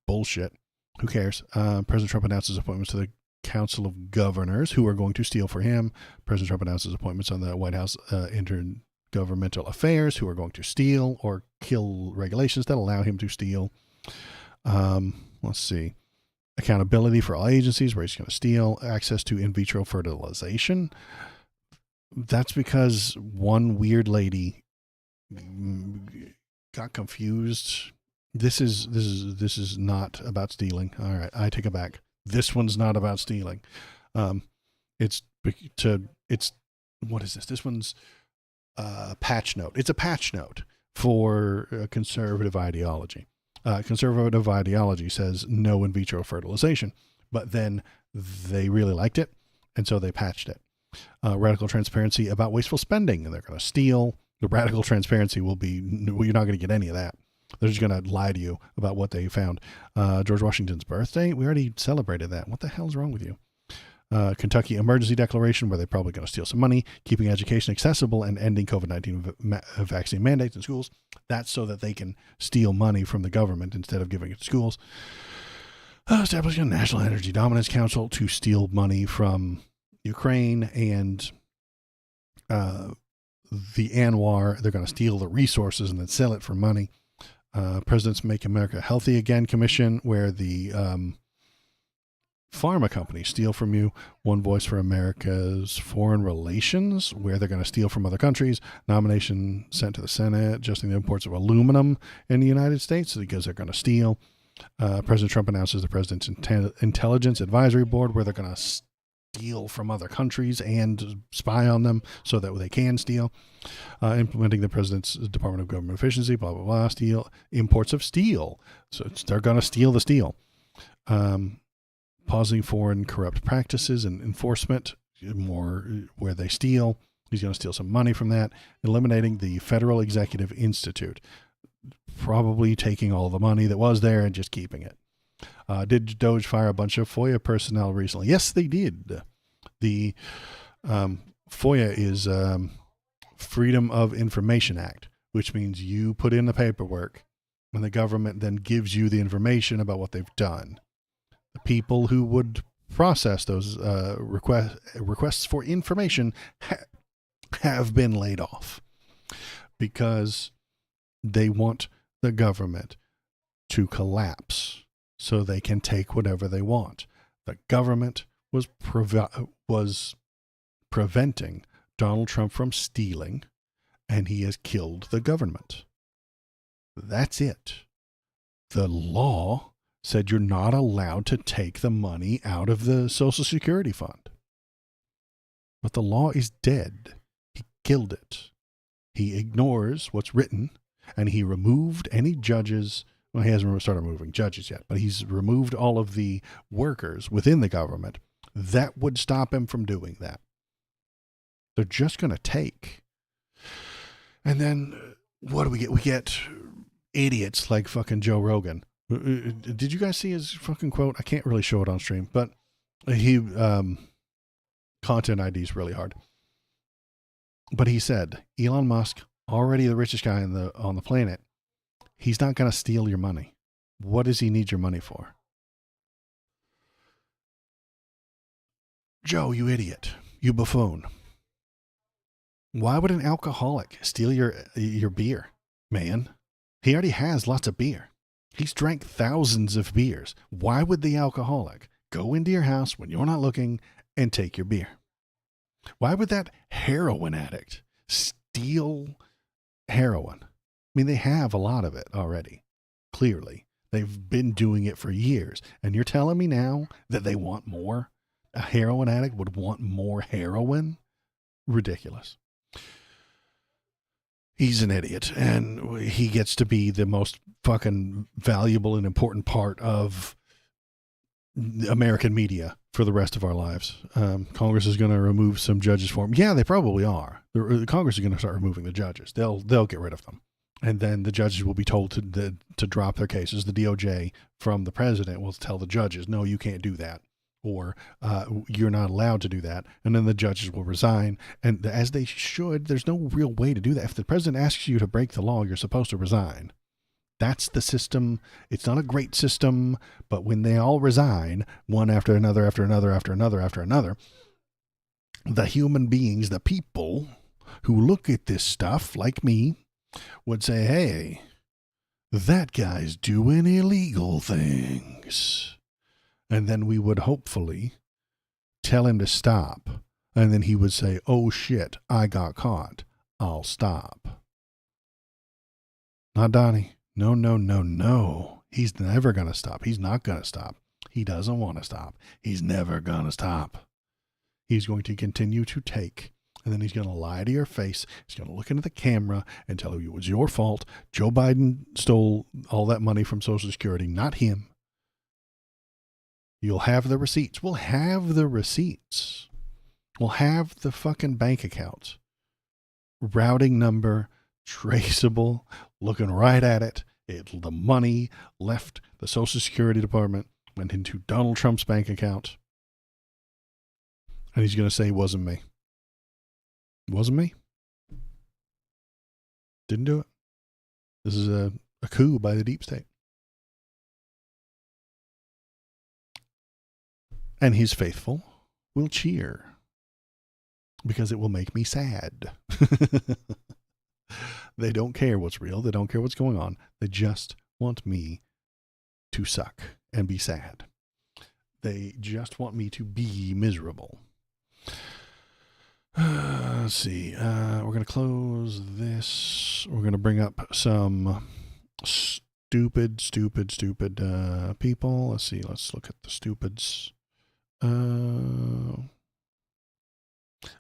bullshit. Who cares? President Trump announces appointments to the Council of Governors who are going to steal for him. President Trump announces appointments on the White House Intergovernmental Affairs who are going to steal or kill regulations that allow him to steal. Let's see. Accountability for all agencies where he's going to steal. Access to in vitro fertilization. That's because one weird lady got confused. This is not about stealing. All right, I take it back. This one's not about stealing. It's what is this? This one's a patch note. It's a patch note for conservative ideology. Conservative ideology says no in vitro fertilization, but then they really liked it, and so they patched it. Radical transparency about wasteful spending, and they're going to steal. The radical transparency will be, well, you're not going to get any of that. They're just going to lie to you about what they found. George Washington's birthday, we already celebrated that. What the hell's wrong with you? Kentucky emergency declaration, where they're probably going to steal some money, keeping education accessible and ending COVID-19 vaccine mandates in schools. That's so that they can steal money from the government instead of giving it to schools. Establishing a National Energy Dominance Council to steal money from Ukraine and the Anwar. They're going to steal the resources and then sell it for money. President's Make America Healthy Again Commission, where the pharma companies steal from you. One Voice for America's Foreign Relations, where they're going to steal from other countries. Nomination sent to the Senate, adjusting the imports of aluminum in the United States because they're going to steal. President Trump announces the President's Intelligence Advisory Board, where they're going to steal from other countries and spy on them so that they can steal. Implementing the President's Department of Government Efficiency, blah, blah, blah, steal. Imports of steel. So they're going to steal the steel. Pausing foreign corrupt practices and enforcement, more where they steal. He's going to steal some money from that. Eliminating the Federal Executive Institute. Probably taking all the money that was there and just keeping it. Did Doge fire a bunch of FOIA personnel recently? Yes, they did. The FOIA is Freedom of Information Act, which means you put in the paperwork and the government then gives you the information about what they've done. The people who would process those requests for information have been laid off because they want the government to collapse so they can take whatever they want. The government was preventing Donald Trump from stealing, and he has killed the government. That's it. The law said you're not allowed to take the money out of the Social Security fund. But the law is dead. He killed it. He ignores what's written, and he removed any judges. Well, he hasn't started removing judges yet, but he's removed all of the workers within the government that would stop him from doing that. They're just going to take. And then what do we get? We get idiots like fucking Joe Rogan. Did you guys see his fucking quote? I can't really show it on stream, but he content ID is really hard. But he said, Elon Musk, already the richest guy on the planet, he's not going to steal your money. What does he need your money for? Joe, you idiot. You buffoon. Why would an alcoholic steal your beer, man? He already has lots of beer. He's drank thousands of beers. Why would the alcoholic go into your house when you're not looking and take your beer? Why would that heroin addict steal heroin? I mean, they have a lot of it already. Clearly. They've been doing it for years. And you're telling me now that they want more? A heroin addict would want more heroin? Ridiculous. He's an idiot, and he gets to be the most fucking valuable and important part of American media for the rest of our lives. Congress is going to remove some judges for him. Yeah, they probably are. The Congress is going to start removing the judges. They'll get rid of them. And then the judges will be told to drop their cases. The DOJ from the president will tell the judges, no, you can't do that. Or you're not allowed to do that. And then the judges will resign. And as they should, there's no real way to do that. If the president asks you to break the law, you're supposed to resign. That's the system. It's not a great system, but when they all resign, one after another, after another, after another, after another, the human beings, the people who look at this stuff, like me, would say, hey, that guy's doing illegal things. And then we would hopefully tell him to stop. And then he would say, oh shit, I got caught. I'll stop. Not Donnie. No, no, no, no. He's never going to stop. He's not going to stop. He doesn't want to stop. He's never going to stop. He's going to continue to take. And then he's going to lie to your face. He's going to look into the camera and tell you it was your fault. Joe Biden stole all that money from Social Security, not him. You'll have the receipts. We'll have the receipts. We'll have the fucking bank accounts. Routing number, traceable, looking right at it. The money left the Social Security Department, went into Donald Trump's bank account. And he's going to say, it wasn't me. It wasn't me. Didn't do it. This is a coup by the deep state. And his faithful will cheer because it will make me sad. They don't care what's real. They don't care what's going on. They just want me to suck and be sad. They just want me to be miserable. Let's see. We're going to close this. We're going to bring up some stupid people. Let's see. Let's look at the stupids.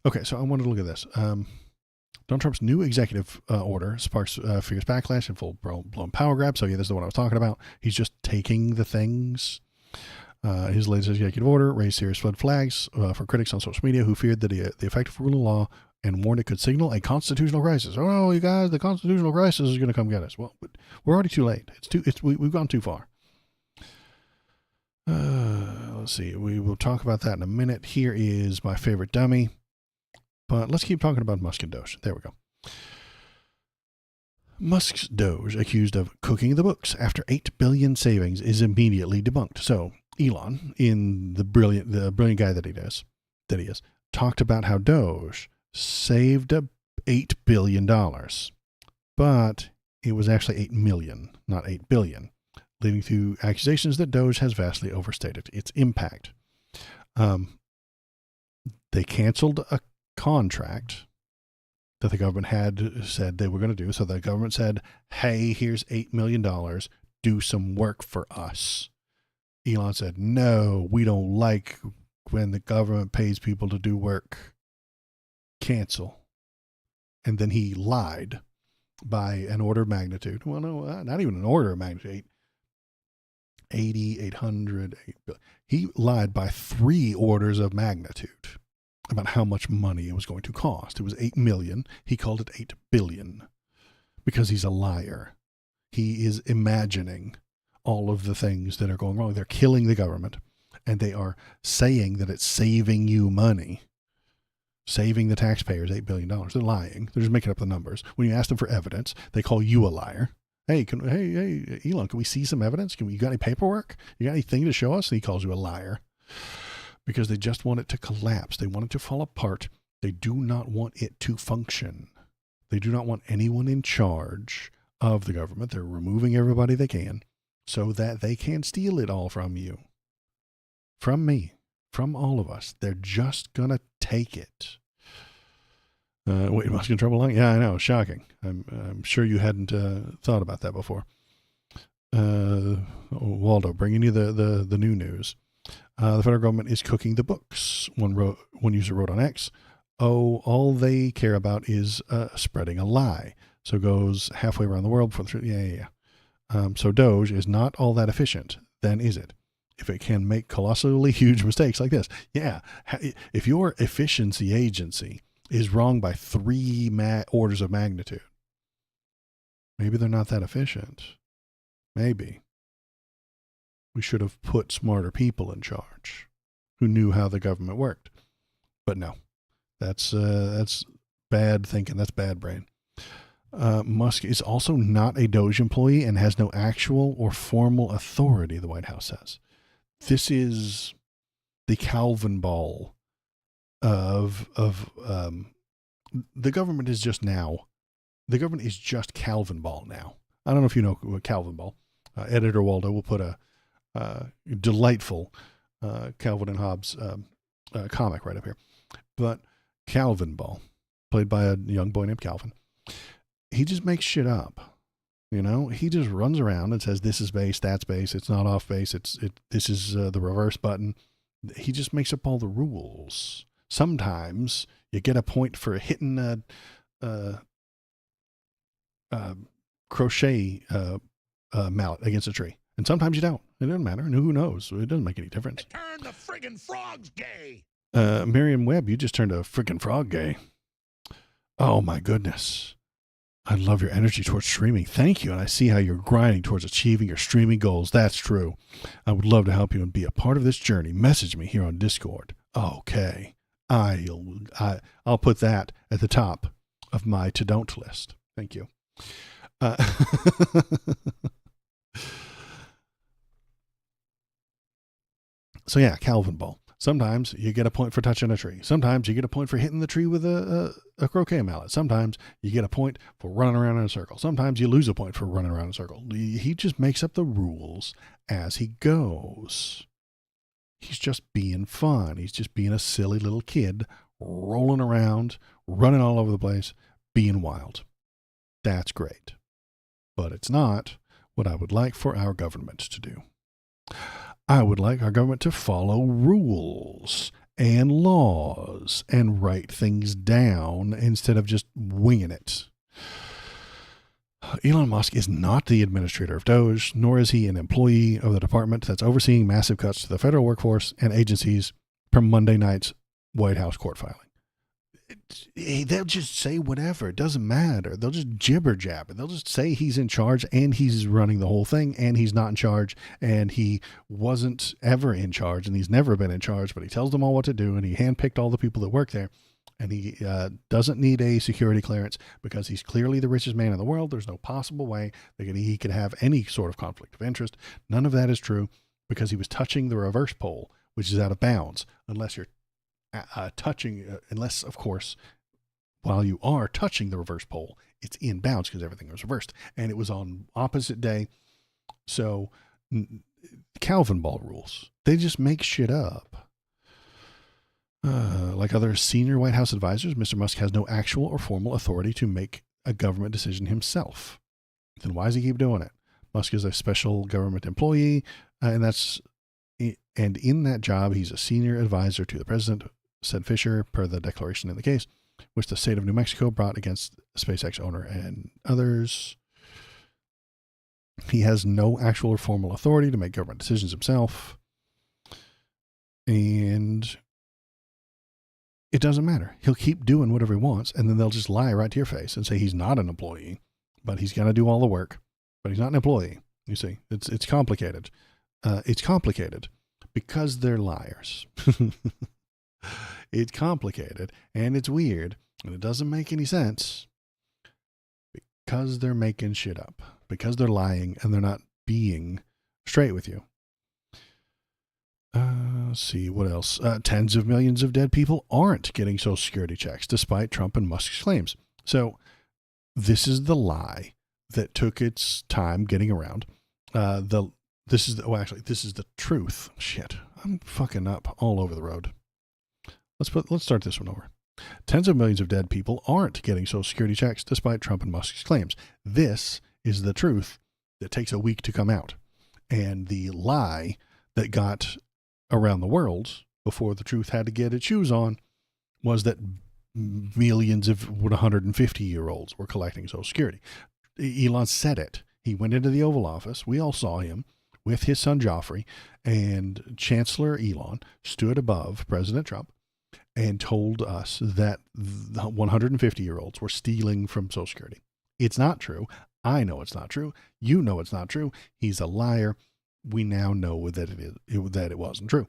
Okay, so I wanted to look at this. Donald Trump's new executive order sparks fierce backlash and full-blown power grab. So, yeah, this is the one I was talking about. He's just taking the things. His latest executive order raised serious red flags for critics on social media who feared that the effective rule of law and warned it could signal a constitutional crisis. Oh, no, you guys, the constitutional crisis is going to come get us. Well, we're already too late. We've gone too far. Let's see. We will talk about that in a minute. Here is my favorite dummy. But let's keep talking about Musk and Doge. There we go. Musk's Doge, accused of cooking the books after $8 billion savings, is immediately debunked. So Elon, in the brilliant guy that he is, talked about how Doge saved $8 billion, but it was actually 8 million, not 8 billion, leading to accusations that Doge has vastly overstated its impact. They canceled a contract that the government had said they were going to do. So the government said, hey, here's $8 million. Do some work for us. Elon said, no, we don't like when the government pays people to do work. Cancel. And then he lied by an order of magnitude. Well, no, not even an order of magnitude. 80, 800, 8 billion. He lied by 3 orders of magnitude about how much money it was going to cost. It was 8 million. He called it 8 billion because he's a liar. He is imagining all of the things that are going wrong. They're killing the government, and they are saying that it's saving you money, saving the taxpayers $8 billion. They're lying. They're just making up the numbers. When you ask them for evidence, they call you a liar. Hey, hey, Elon, can we see some evidence? You got any paperwork? You got anything to show us? And he calls you a liar. Because they just want it to collapse. They want it to fall apart. They do not want it to function. They do not want anyone in charge of the government. They're removing everybody they can so that they can steal it all from you. From me. From all of us. They're just going to take it. Wait, Musk in trouble? Yeah, I know. Shocking. I'm sure you hadn't thought about that before. Waldo, bringing you the new news. The federal government is cooking the books. One user wrote on X, all they care about is spreading a lie. So it goes halfway around the world before the truth. Yeah. So Doge is not all that efficient, then is it? If it can make colossally huge mistakes like this. Yeah. If your efficiency agency is wrong by 3 orders of magnitude, maybe they're not that efficient. Maybe. We should have put smarter people in charge who knew how the government worked. But no, that's bad thinking. That's bad brain. Musk is also not a Doge employee and has no actual or formal authority, the White House says. This is the Calvin ball of the government is just now. The government is just Calvin ball now. I don't know if you know what Calvin ball. Editor Waldo will put a delightful Calvin and Hobbes comic right up here. But Calvin Ball, played by a young boy named Calvin, he just makes shit up. He just runs around and says, this is base, that's base, it's not off base, this is the reverse button. He just makes up all the rules. Sometimes you get a point for hitting a crochet mallet against a tree. And sometimes you don't. It doesn't matter. And who knows? It doesn't make any difference. Turn the friggin' frogs gay. Merriam-Webb, you just turned a friggin' frog gay. Oh, my goodness. I love your energy towards streaming. Thank you. And I see how you're grinding towards achieving your streaming goals. That's true. I would love to help you and be a part of this journey. Message me here on Discord. Okay. I'll put that at the top of my to-don't list. Thank you. So yeah, Calvin ball. Sometimes you get a point for touching a tree. Sometimes you get a point for hitting the tree with a croquet mallet. Sometimes you get a point for running around in a circle. Sometimes you lose a point for running around in a circle. He just makes up the rules as he goes. He's just being fun. He's just being a silly little kid, rolling around, running all over the place, being wild. That's great. But it's not what I would like for our government to do. I would like our government to follow rules and laws and write things down instead of just winging it. Elon Musk is not the administrator of Doge, nor is he an employee of the department that's overseeing massive cuts to the federal workforce and agencies from Monday night's White House court filing. They'll just say whatever. It doesn't matter. They'll just jibber jabber. They'll just say he's in charge and he's running the whole thing, and he's not in charge and he wasn't ever in charge and he's never been in charge, but he tells them all what to do and he handpicked all the people that work there. And he doesn't need a security clearance because he's clearly the richest man in the world. There's no possible way that he could have any sort of conflict of interest. None of that is true because he was touching the reverse pole, which is out of bounds unless you're unless, of course, while you are touching the reverse pole, it's in bounds because everything was reversed. And it was on opposite day. So Calvin ball rules, they just make shit up. Like other senior White House advisors, Mr. Musk has no actual or formal authority to make a government decision himself. Then why does he keep doing it? Musk is a special government employee, and in that job, he's a senior advisor to the president, said Fisher, per the declaration in the case, which the state of New Mexico brought against SpaceX owner and others. He has no actual or formal authority to make government decisions himself. And it doesn't matter. He'll keep doing whatever he wants, and then they'll just lie right to your face and say he's not an employee, but he's going to do all the work. But he's not an employee. You see, it's complicated. It's complicated because they're liars. It's complicated, and it's weird, and it doesn't make any sense because they're making shit up, because they're lying, and they're not being straight with you. Let's see, what else? Tens of millions of dead people aren't getting Social Security checks, despite Trump and Musk's claims. So this is the lie that took its time getting around. This is the truth. Shit, I'm fucking up all over the road. Let's start this one over. Tens of millions of dead people aren't getting Social Security checks, despite Trump and Musk's claims. This is the truth that takes a week to come out. And the lie that got around the world before the truth had to get its shoes on was that millions of 150-year-olds were collecting Social Security. Elon said it. He went into the Oval Office. We all saw him with his son Joffrey, and Chancellor Elon stood above President Trump and told us that 150-year-olds were stealing from Social Security. It's not true. I know it's not true. You know it's not true. He's a liar. We now know that it wasn't true.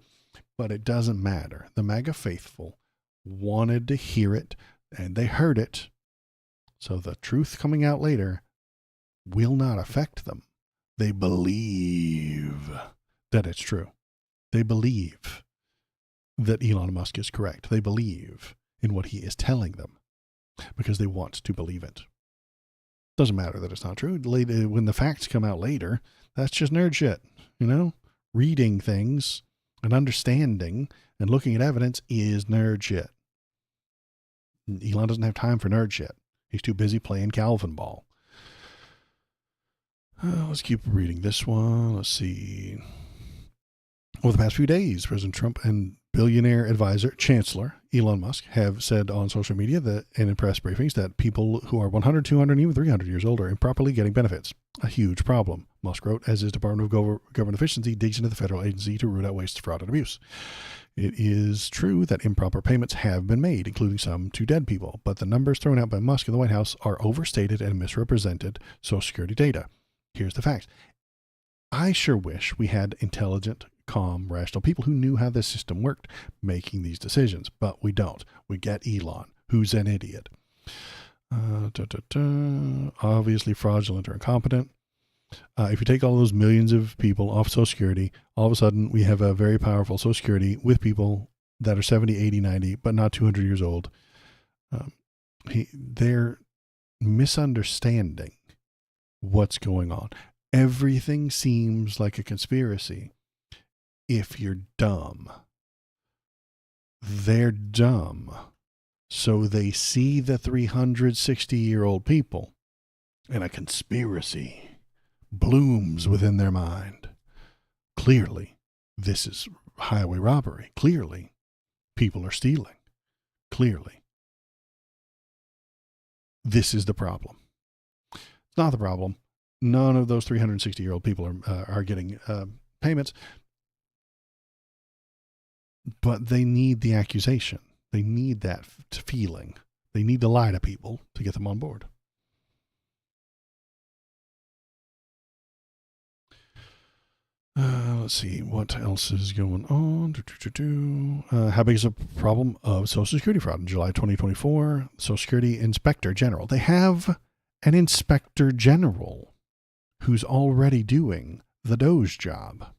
But it doesn't matter. The MAGA faithful wanted to hear it, and they heard it. So the truth coming out later will not affect them. They believe that it's true. They believe that Elon Musk is correct. They believe in what he is telling them because they want to believe it. Doesn't matter that it's not true. When the facts come out later, that's just nerd shit. You know, reading things and understanding and looking at evidence is nerd shit. Elon doesn't have time for nerd shit. He's too busy playing Calvin ball. Let's keep reading this one. Let's see. Over the past few days, President Trump and billionaire advisor, Chancellor Elon Musk, have said on social media that, and in press briefings, that people who are 100, 200, and even 300 years old are improperly getting benefits. A huge problem, Musk wrote, as his Department of Government Efficiency digs into the federal agency to root out waste, fraud, and abuse. It is true that improper payments have been made, including some to dead people, but the numbers thrown out by Musk in the White House are overstated and misrepresented Social Security data. Here's the facts. I sure wish we had intelligent, calm, rational people who knew how this system worked making these decisions, but we don't. We get Elon, who's an idiot. Obviously fraudulent or incompetent. If you take all those millions of people off Social Security, all of a sudden we have a very powerful Social Security with people that are 70, 80, 90, but not 200 years old. They're misunderstanding what's going on. Everything seems like a conspiracy. if you're dumb. They're dumb. So they see the 360-year-old people, and a conspiracy blooms within their mind. Clearly, this is highway robbery. Clearly, people are stealing. Clearly. This is the problem. It's not the problem. None of those 360-year-old people are getting payments. But they need the accusation. They need that feeling. They need to lie to people to get them on board. Let's see. What else is going on? How big is the problem of Social Security fraud? In July 2024, Social Security Inspector General. They have an Inspector General who's already doing the Doge job.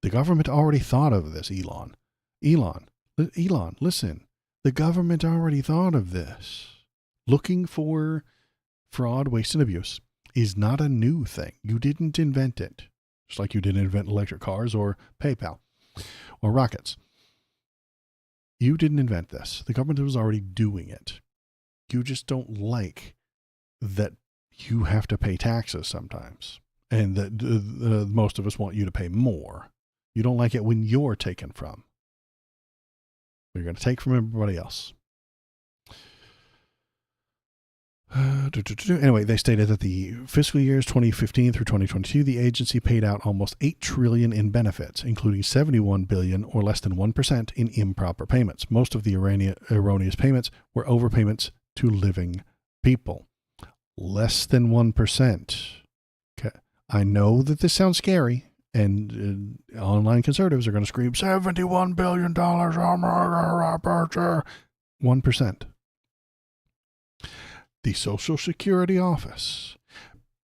The government already thought of this, Elon. Elon, listen. The government already thought of this. Looking for fraud, waste, and abuse is not a new thing. You didn't invent it. Just like you didn't invent electric cars or PayPal or rockets. You didn't invent this. The government was already doing it. You just don't like that you have to pay taxes sometimes. And that most of us want you to pay more. You don't like it when you're taken from. You're going to take from everybody else. Anyway, they stated that the fiscal years 2015 through 2022, the agency paid out almost $8 trillion in benefits, including $71 billion or less than 1% in improper payments. Most of the erroneous payments were overpayments to living people. Less than 1%. Okay. I know that this sounds scary, and online conservatives are going to scream, $71 billion, 1%. The Social Security office,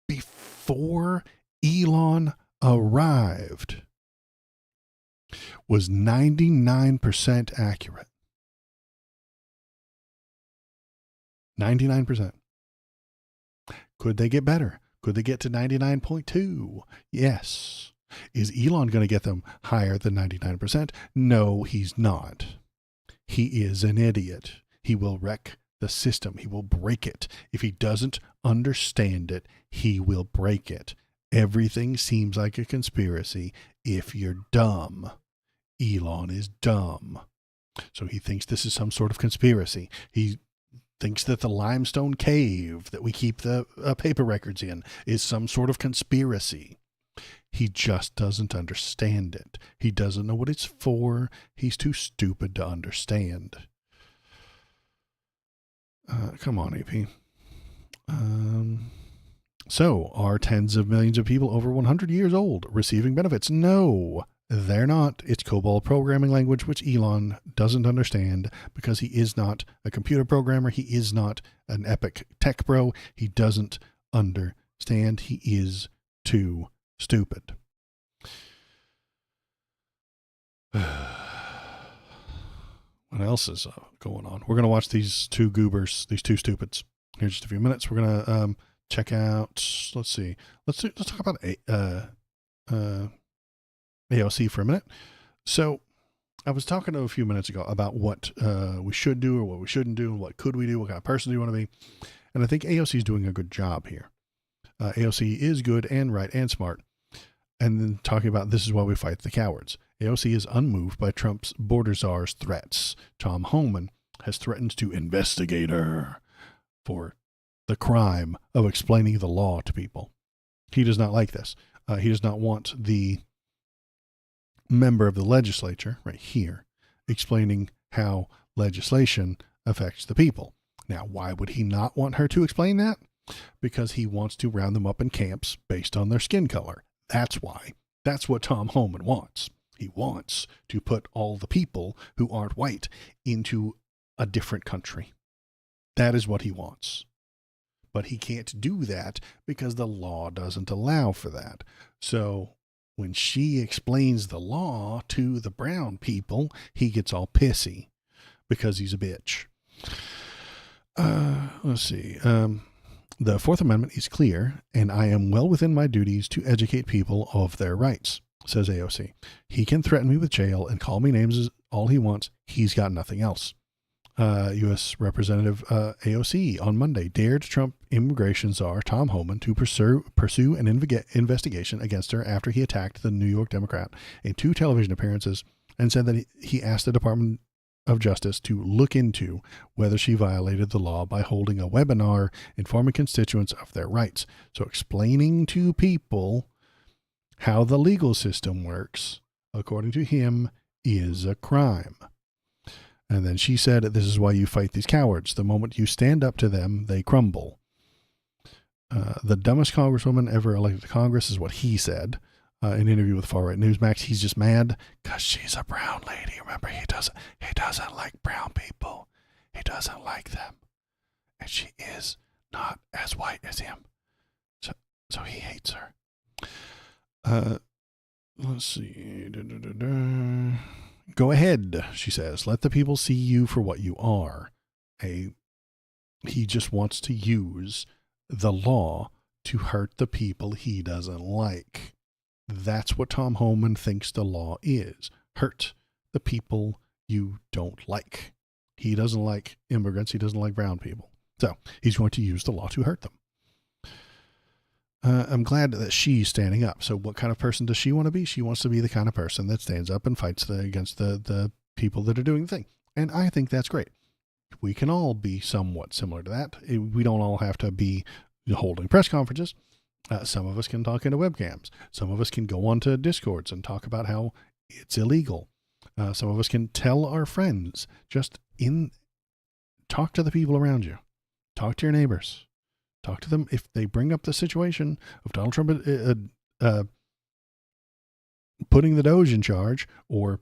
before Elon arrived, was 99% accurate. 99%. Could they get better? Could they get to 99.2? Yes. Is Elon going to get them higher than 99%? No, he's not. He is an idiot. He will wreck the system. He will break it. If he doesn't understand it, he will break it. Everything seems like a conspiracy if you're dumb. Elon is dumb. So he thinks this is some sort of conspiracy. He thinks that the limestone cave that we keep the paper records in is some sort of conspiracy. He just doesn't understand it. He doesn't know what it's for. He's too stupid to understand. Come on, AP. So, are tens of millions of people over 100 years old receiving benefits? No, they're not. It's COBOL programming language, which Elon doesn't understand because he is not a computer programmer. He is not an epic tech bro. He doesn't understand. He is too stupid. What else is going on? We're going to watch these two goobers, these two stupids. Here in just a few minutes. We're going to check out, let's see. Let's talk about AOC for a minute. So I was talking a few minutes ago about what we should do or what we shouldn't do, and what could we do, what kind of person do you want to be. And I think AOC is doing a good job here. AOC is good and right and smart. And then talking about this is why we fight the cowards. AOC is unmoved by Trump's border czar's threats. Tom Homan has threatened to investigate her for the crime of explaining the law to people. He does not like this. He does not want the member of the legislature right here explaining how legislation affects the people. Now, why would he not want her to explain that? Because he wants to round them up in camps based on their skin color. That's why. That's what Tom Homan wants. He wants to put all the people who aren't white into a different country. That is what he wants. But he can't do that because the law doesn't allow for that. So when she explains the law to the brown people, he gets all pissy because he's a bitch. Let's see. The Fourth Amendment is clear, and I am well within my duties to educate people of their rights. says AOC. He can threaten me with jail and call me names all he wants. He's got nothing else. U.S. Representative AOC on Monday dared Trump immigration czar Tom Homan to pursue an investigation against her after he attacked the New York Democrat in 2 television appearances and said that he asked the Department of Justice to look into whether she violated the law by holding a webinar informing constituents of their rights. So explaining to people how the legal system works, according to him, is a crime. And then she said, this is why you fight these cowards. The moment you stand up to them, they crumble. The dumbest congresswoman ever elected to Congress is what he said in an interview with Far Right Newsmax. He's just mad because she's a brown lady. Remember, he doesn't like brown people. He doesn't like them. And she is not as white as him. So he hates her. Let's see. Go ahead, she says. Let the people see you for what you are. He just wants to use the law to hurt the people he doesn't like. That's what Tom Homan thinks the law is. Hurt the people you don't like. He doesn't like immigrants. He doesn't like brown people. So he's going to use the law to hurt them. I'm glad that she's standing up. So what kind of person does she want to be? She wants to be the kind of person that stands up and fights against the people that are doing the thing. And I think that's great. We can all be somewhat similar to that. We don't all have to be holding press conferences. Some of us can talk into webcams. Some of us can go onto Discords and talk about how it's illegal. Some of us can tell our friends, talk to the people around you. Talk to your neighbors. Talk to them if they bring up the situation of Donald Trump putting the Doge in charge or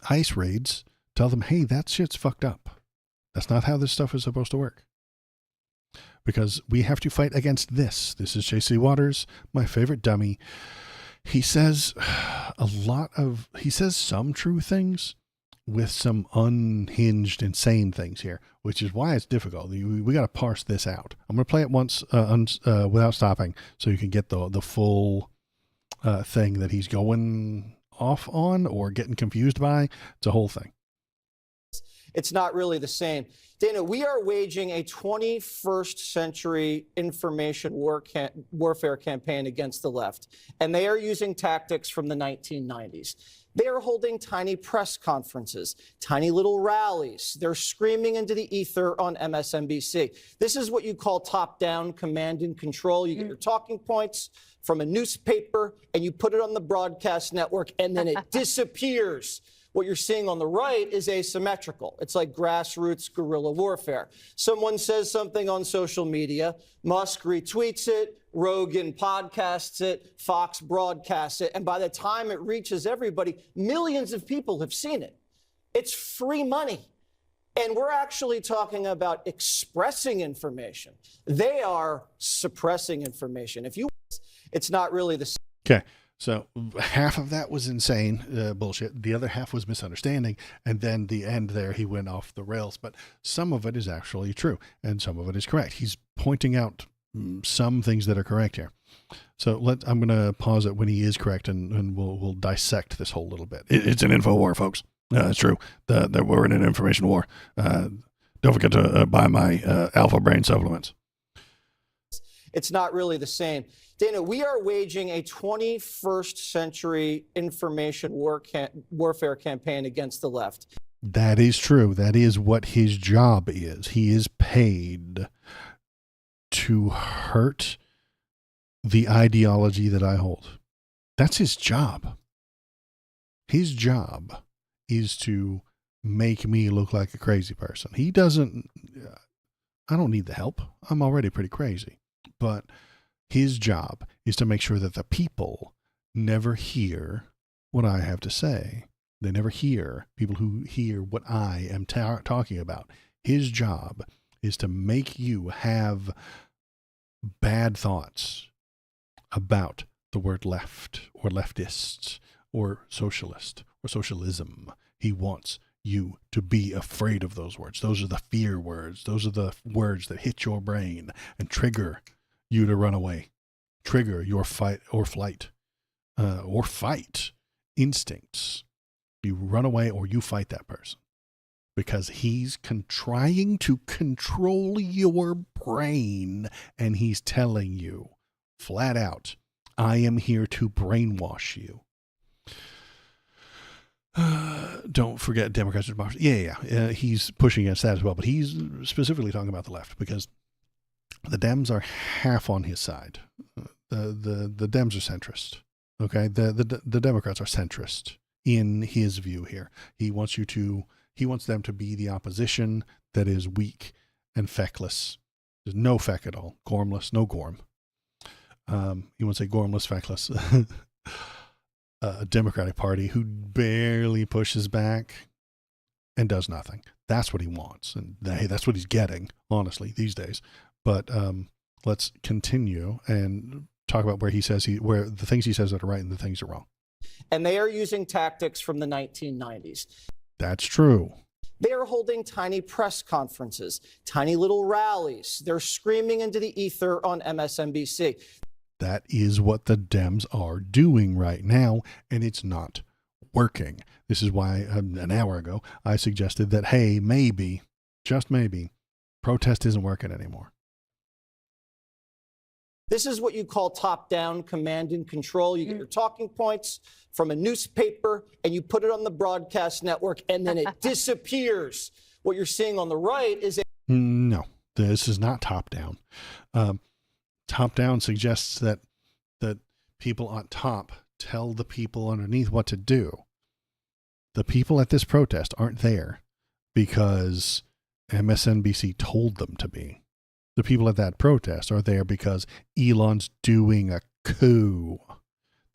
ICE raids. Tell them, hey, that shit's fucked up. That's not how this stuff is supposed to work. Because we have to fight against this. This is J.C. Waters, my favorite dummy. He says he says some true things with some unhinged, insane things here, which is why it's difficult. We got to parse this out. I'm going to play it once without stopping so you can get the full thing that he's going off on or getting confused by. It's a whole thing. It's not really the same. Dana, we are waging a 21st century information warfare campaign against the left, and they are using tactics from the 1990s. They are holding tiny press conferences, tiny little rallies. They're screaming into the ether on MSNBC. This is what you call top-down command and control. You get your talking points from a newspaper, and you put it on the broadcast network, and then it disappears. What you're seeing on the right is asymmetrical. It's like grassroots guerrilla warfare. Someone says something on social media, Musk retweets it, Rogan podcasts it, Fox broadcasts it, and by the time it reaches everybody, millions of people have seen it. It's free money. And we're actually talking about expressing information. They are suppressing information. It's not really the same. Okay. So half of that was insane bullshit. The other half was misunderstanding. And then the end there, he went off the rails. But some of it is actually true and some of it is correct. He's pointing out some things that are correct here. So I'm going to pause it when he is correct and we'll dissect this whole little bit. It's an info war, folks. It's true. We're in an information war. Don't forget to buy my Alpha Brain supplements. It's not really the same. Dana, we are waging a 21st century information warfare campaign against the left. That is true. That is what his job is. He is paid to hurt the ideology that I hold. That's his job. His job is to make me look like a crazy person. I don't need the help. I'm already pretty crazy. But his job is to make sure that the people never hear what I have to say. They never hear people who hear what I am talking about. His job is to make you have bad thoughts about the word left or leftists or socialist or socialism. He wants you to be afraid of those words. Those are the fear words. Those are the words that hit your brain and trigger you to run away, trigger your fight or flight. or fight instincts. You run away or you fight that person because he's trying to control your brain, and he's telling you flat out, I am here to brainwash you. Don't forget Democrats and Democrats. Yeah. He's pushing against that as well, but he's specifically talking about the left because the Dems are half on his side. The Dems are centrist. Okay, the Democrats are centrist in his view here. He wants them to be the opposition that is weak and feckless. There's no feck at all. Gormless, no gorm. He wants a gormless, feckless Democratic Party who barely pushes back and does nothing. That's what he wants. And hey, that's what he's getting, honestly, these days. But let's continue and talk about where the things he says that are right and the things are wrong. And they are using tactics from the 1990s. That's true. They are holding tiny press conferences, tiny little rallies. They're screaming into the ether on MSNBC. That is what the Dems are doing right now, and it's not working. This is why an hour ago I suggested that, hey, maybe, just maybe, protest isn't working anymore. This is what you call top-down command and control. You get your talking points from a newspaper and you put it on the broadcast network and then it disappears. What you're seeing on the right is... No, this is not top-down. Top-down suggests that people on top tell the people underneath what to do. The people at this protest aren't there because MSNBC told them to be. The people at that protest are there because Elon's doing a coup.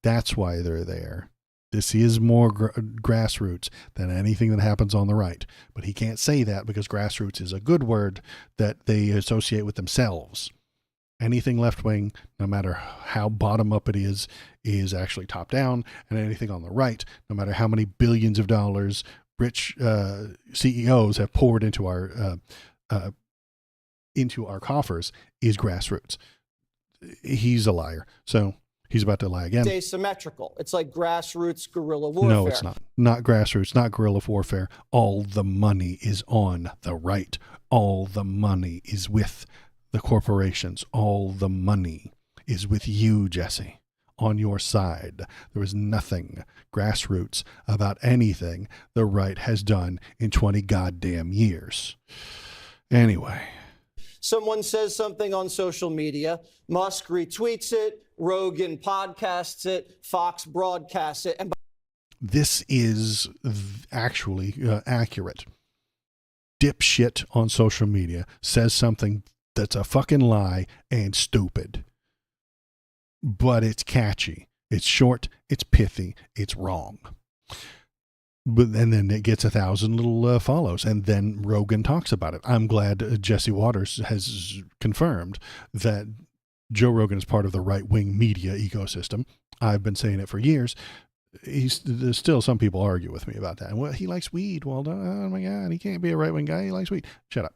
That's why they're there. This is more grassroots than anything that happens on the right. But he can't say that because grassroots is a good word that they associate with themselves. Anything left-wing, no matter how bottom-up it is actually top-down. And anything on the right, no matter how many billions of dollars rich CEOs have poured into our coffers, is grassroots. He's a liar. So he's about to lie again. It's asymmetrical. It's like grassroots guerrilla warfare. No, it's not. Not grassroots, not guerrilla warfare. All the money is on the right. All the money is with the corporations. All the money is with you, Jesse, on your side. There is nothing grassroots about anything the right has done in 20 goddamn years. Anyway. Someone says something on social media, Musk retweets it, Rogan podcasts it, Fox broadcasts it. And this is actually accurate. Dipshit on social media says something that's a fucking lie and stupid. But it's catchy. It's short. It's pithy. It's wrong. And then it gets 1,000 little follows, and then Rogan talks about it. I'm glad Jesse Waters has confirmed that Joe Rogan is part of the right-wing media ecosystem. I've been saying it for years. There's still some people argue with me about that. Well, he likes weed. Well, oh my God, he can't be a right-wing guy. He likes weed. Shut up.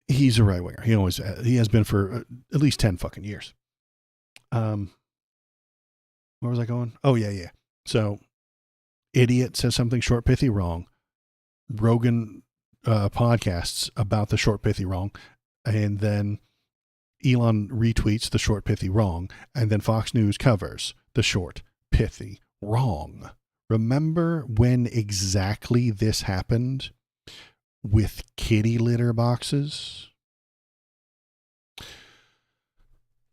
He's a right-winger. He has been for at least 10 fucking years. Where was I going? Oh, yeah. So, idiot says something short, pithy, wrong. Rogan podcasts about the short, pithy, wrong. And then Elon retweets the short, pithy, wrong. And then Fox News covers the short, pithy, wrong. Remember when exactly this happened with kitty litter boxes?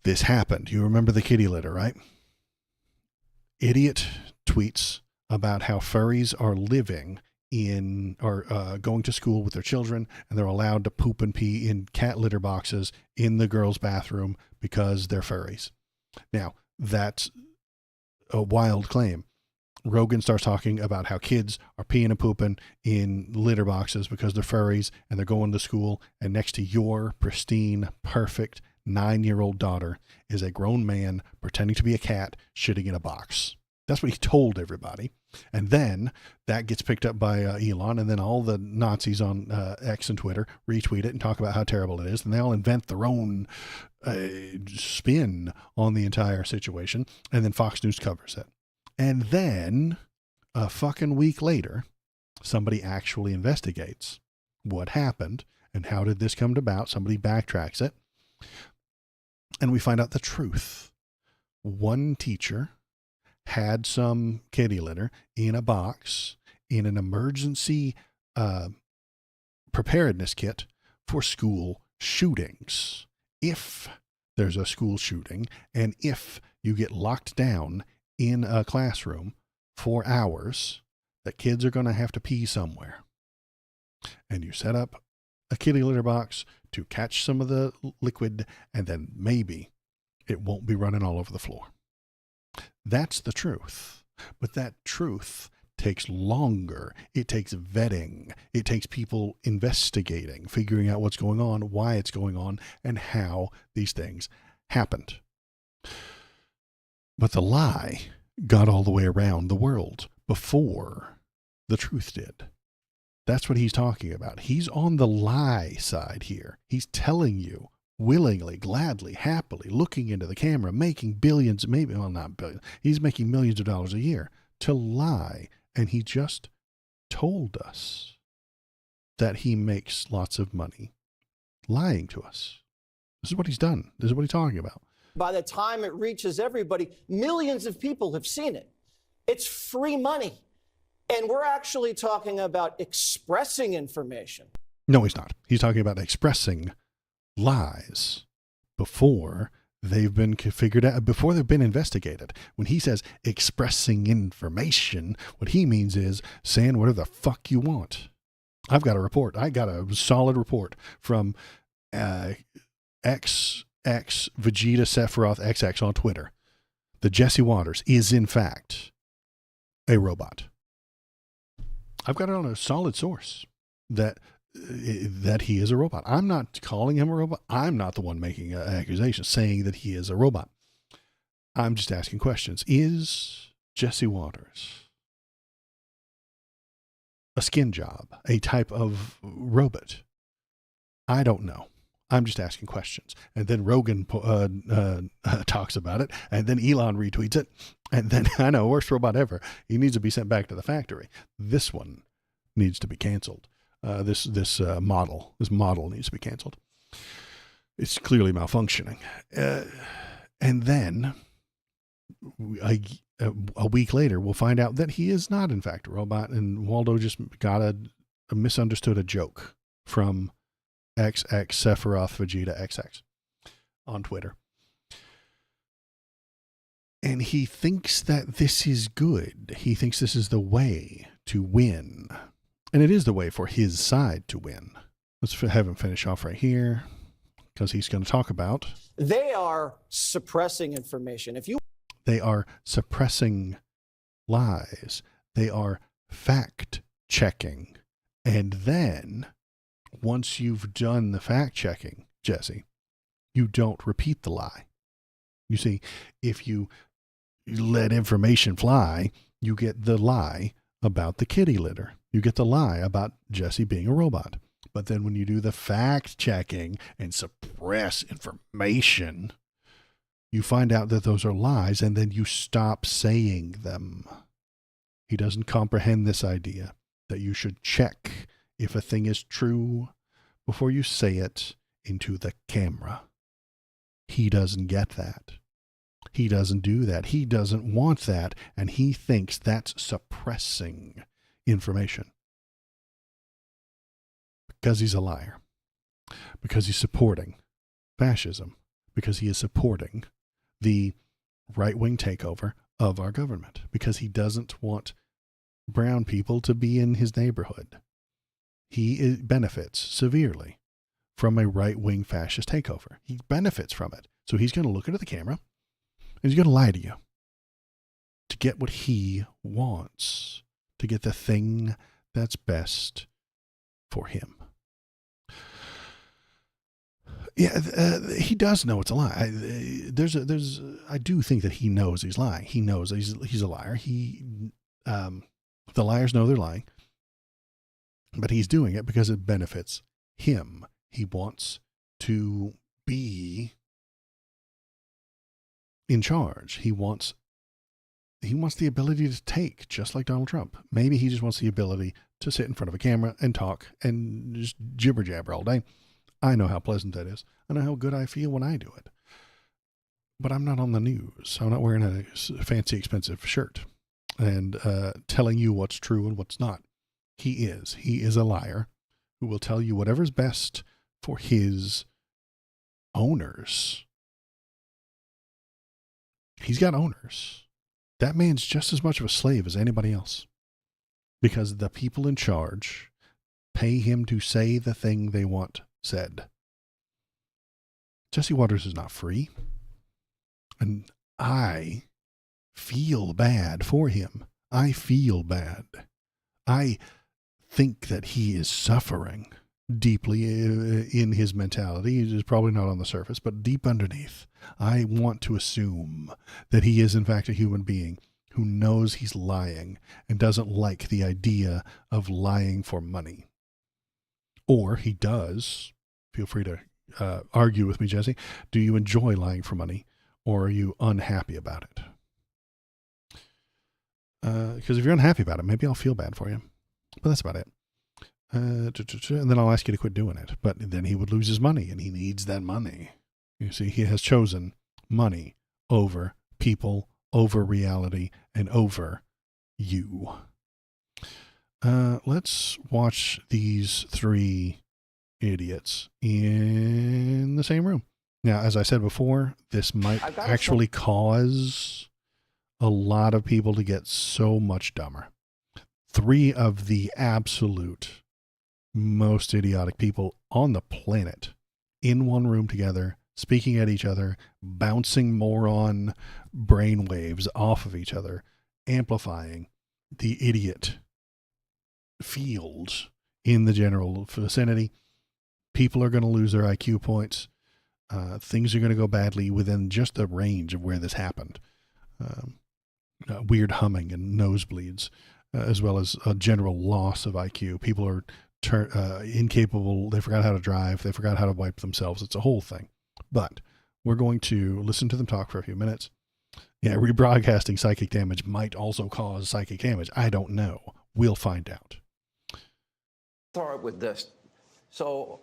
This happened. You remember the kitty litter, right? Idiot tweets about how furries are living in or going to school with their children, and they're allowed to poop and pee in cat litter boxes in the girls' bathroom because they're furries. Now, that's a wild claim. Rogan starts talking about how kids are peeing and pooping in litter boxes because they're furries and they're going to school, and next to your pristine, perfect 9-year-old daughter is a grown man pretending to be a cat shitting in a box. That's what he told everybody. And then that gets picked up by Elon, and then all the Nazis on X and Twitter retweet it and talk about how terrible it is. And they all invent their own spin on the entire situation. And then Fox News covers it. And then a fucking week later, somebody actually investigates what happened and how did this come about. Somebody backtracks it. And we find out the truth. One teacher had some kitty litter in a box in an emergency preparedness kit for school shootings. If there's a school shooting and if you get locked down in a classroom for hours, the kids are going to have to pee somewhere. And you set up a kitty litter box to catch some of the liquid, and then maybe it won't be running all over the floor. That's the truth. But that truth takes longer. It takes vetting. It takes people investigating, figuring out what's going on, why it's going on, and how these things happened. But the lie got all the way around the world before the truth did. That's what he's talking about. He's on the lie side here. He's telling you willingly, gladly, happily, looking into the camera, making billions, maybe, well, not billions. He's making millions of dollars a year to lie. And he just told us that he makes lots of money lying to us. This is what he's done. This is what he's talking about. By the time it reaches everybody, millions of people have seen it. It's free money. And we're actually talking about expressing information. No, he's not. He's talking about expressing lies before they've been figured out, before they've been investigated. When he says expressing information, what he means is saying whatever the fuck you want. I've got a report. I got a solid report from XX Vegeta Sephiroth XX on Twitter that Jesse Waters is in fact a robot. I've got it on a solid source that he is a robot. I'm not calling him a robot. I'm not the one making an accusation saying that he is a robot. I'm just asking questions. Is Jesse Waters a skin job, a type of robot? I don't know. I'm just asking questions. And then Rogan talks about it, and then Elon retweets it, and then I know, worst robot ever. He needs to be sent back to the factory. This one needs to be canceled. This model needs to be canceled. It's clearly malfunctioning. And then a week later, we'll find out that he is not in fact a robot, and Waldo just got misunderstood a joke from XX Sephiroth Vegeta XX on Twitter. And he thinks that this is good. He thinks this is the way to win. And it is the way for his side to win. Let's have him finish off right here, because he's going to talk about... They are suppressing information. They are suppressing lies. They are fact-checking. And then, once you've done the fact-checking, Jesse, you don't repeat the lie. You see, if you let information fly, you get the lie about the kitty litter. You get the lie about Jesse being a robot. But then when you do the fact-checking and suppress information, you find out that those are lies, and then you stop saying them. He doesn't comprehend this idea that you should check if a thing is true before you say it into the camera. He doesn't get that. He doesn't do that. He doesn't want that, and he thinks that's suppressing information. Because he's a liar. Because he's supporting fascism. Because he is supporting the right-wing takeover of our government. Because he doesn't want brown people to be in his neighborhood. He benefits severely from a right-wing fascist takeover. He benefits from it. So he's going to look into the camera and he's going to lie to you to get what he wants, to get the thing that's best for him. Yeah, he does know it's a lie. I do think that he knows he's lying. He knows he's a liar. The liars know they're lying, but he's doing it because it benefits him. He wants to be in charge. He wants the ability to take, just like Donald Trump. Maybe he just wants the ability to sit in front of a camera and talk and just jibber jabber all day. I know how pleasant that is. I know how good I feel when I do it. But I'm not on the news. I'm not wearing a fancy, expensive shirt and telling you what's true and what's not. He is a liar who will tell you whatever's best for his owners. He's got owners. That man's just as much of a slave as anybody else, because the people in charge pay him to say the thing they want said. Jesse Waters is not free. And I feel bad for him. I feel bad. I think that he is suffering deeply in his mentality. It is probably not on the surface, but deep underneath. I want to assume that he is in fact a human being who knows he's lying and doesn't like the idea of lying for money. Or he does. Feel free to argue with me, Jesse. Do you enjoy lying for money, or are you unhappy about it? Because if you're unhappy about it, maybe I'll feel bad for you. But that's about it. And then I'll ask you to quit doing it. But then he would lose his money, and he needs that money. You see, he has chosen money over people, over reality, and over you. Let's watch these three idiots in the same room. Now, as I said before, this might actually cause a lot of people to get so much dumber. Three of the absolute most idiotic people on the planet in one room together, speaking at each other, bouncing moron brainwaves off of each other, amplifying the idiot field in the general vicinity. People are going to lose their IQ points. Things are going to go badly within just the range of where this happened. Weird humming and nosebleeds, as well as a general loss of IQ. People are incapable. They forgot how to drive. They forgot how to wipe themselves. It's a whole thing. But we're going to listen to them talk for a few minutes. Yeah, rebroadcasting psychic damage might also cause psychic damage. I don't know. We'll find out. Start with this. So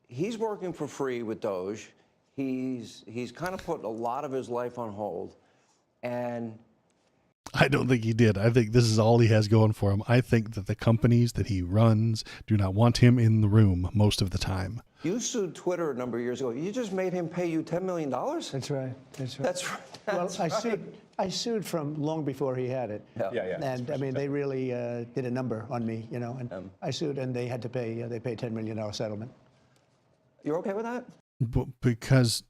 he's working for free with Doge. He's kind of put a lot of his life on hold. And I don't think he did. I think this is all he has going for him. I think that the companies that he runs do not want him in the room most of the time. you sued Twitter a number of years ago. You just made him pay you $10 million? That's right. That's right. That's right. Well, That's I sued from long before he had it. Yeah. And I mean, they really did a number on me, you know, and I sued, and they had to pay, they paid $10 million settlement. You're okay with that? Because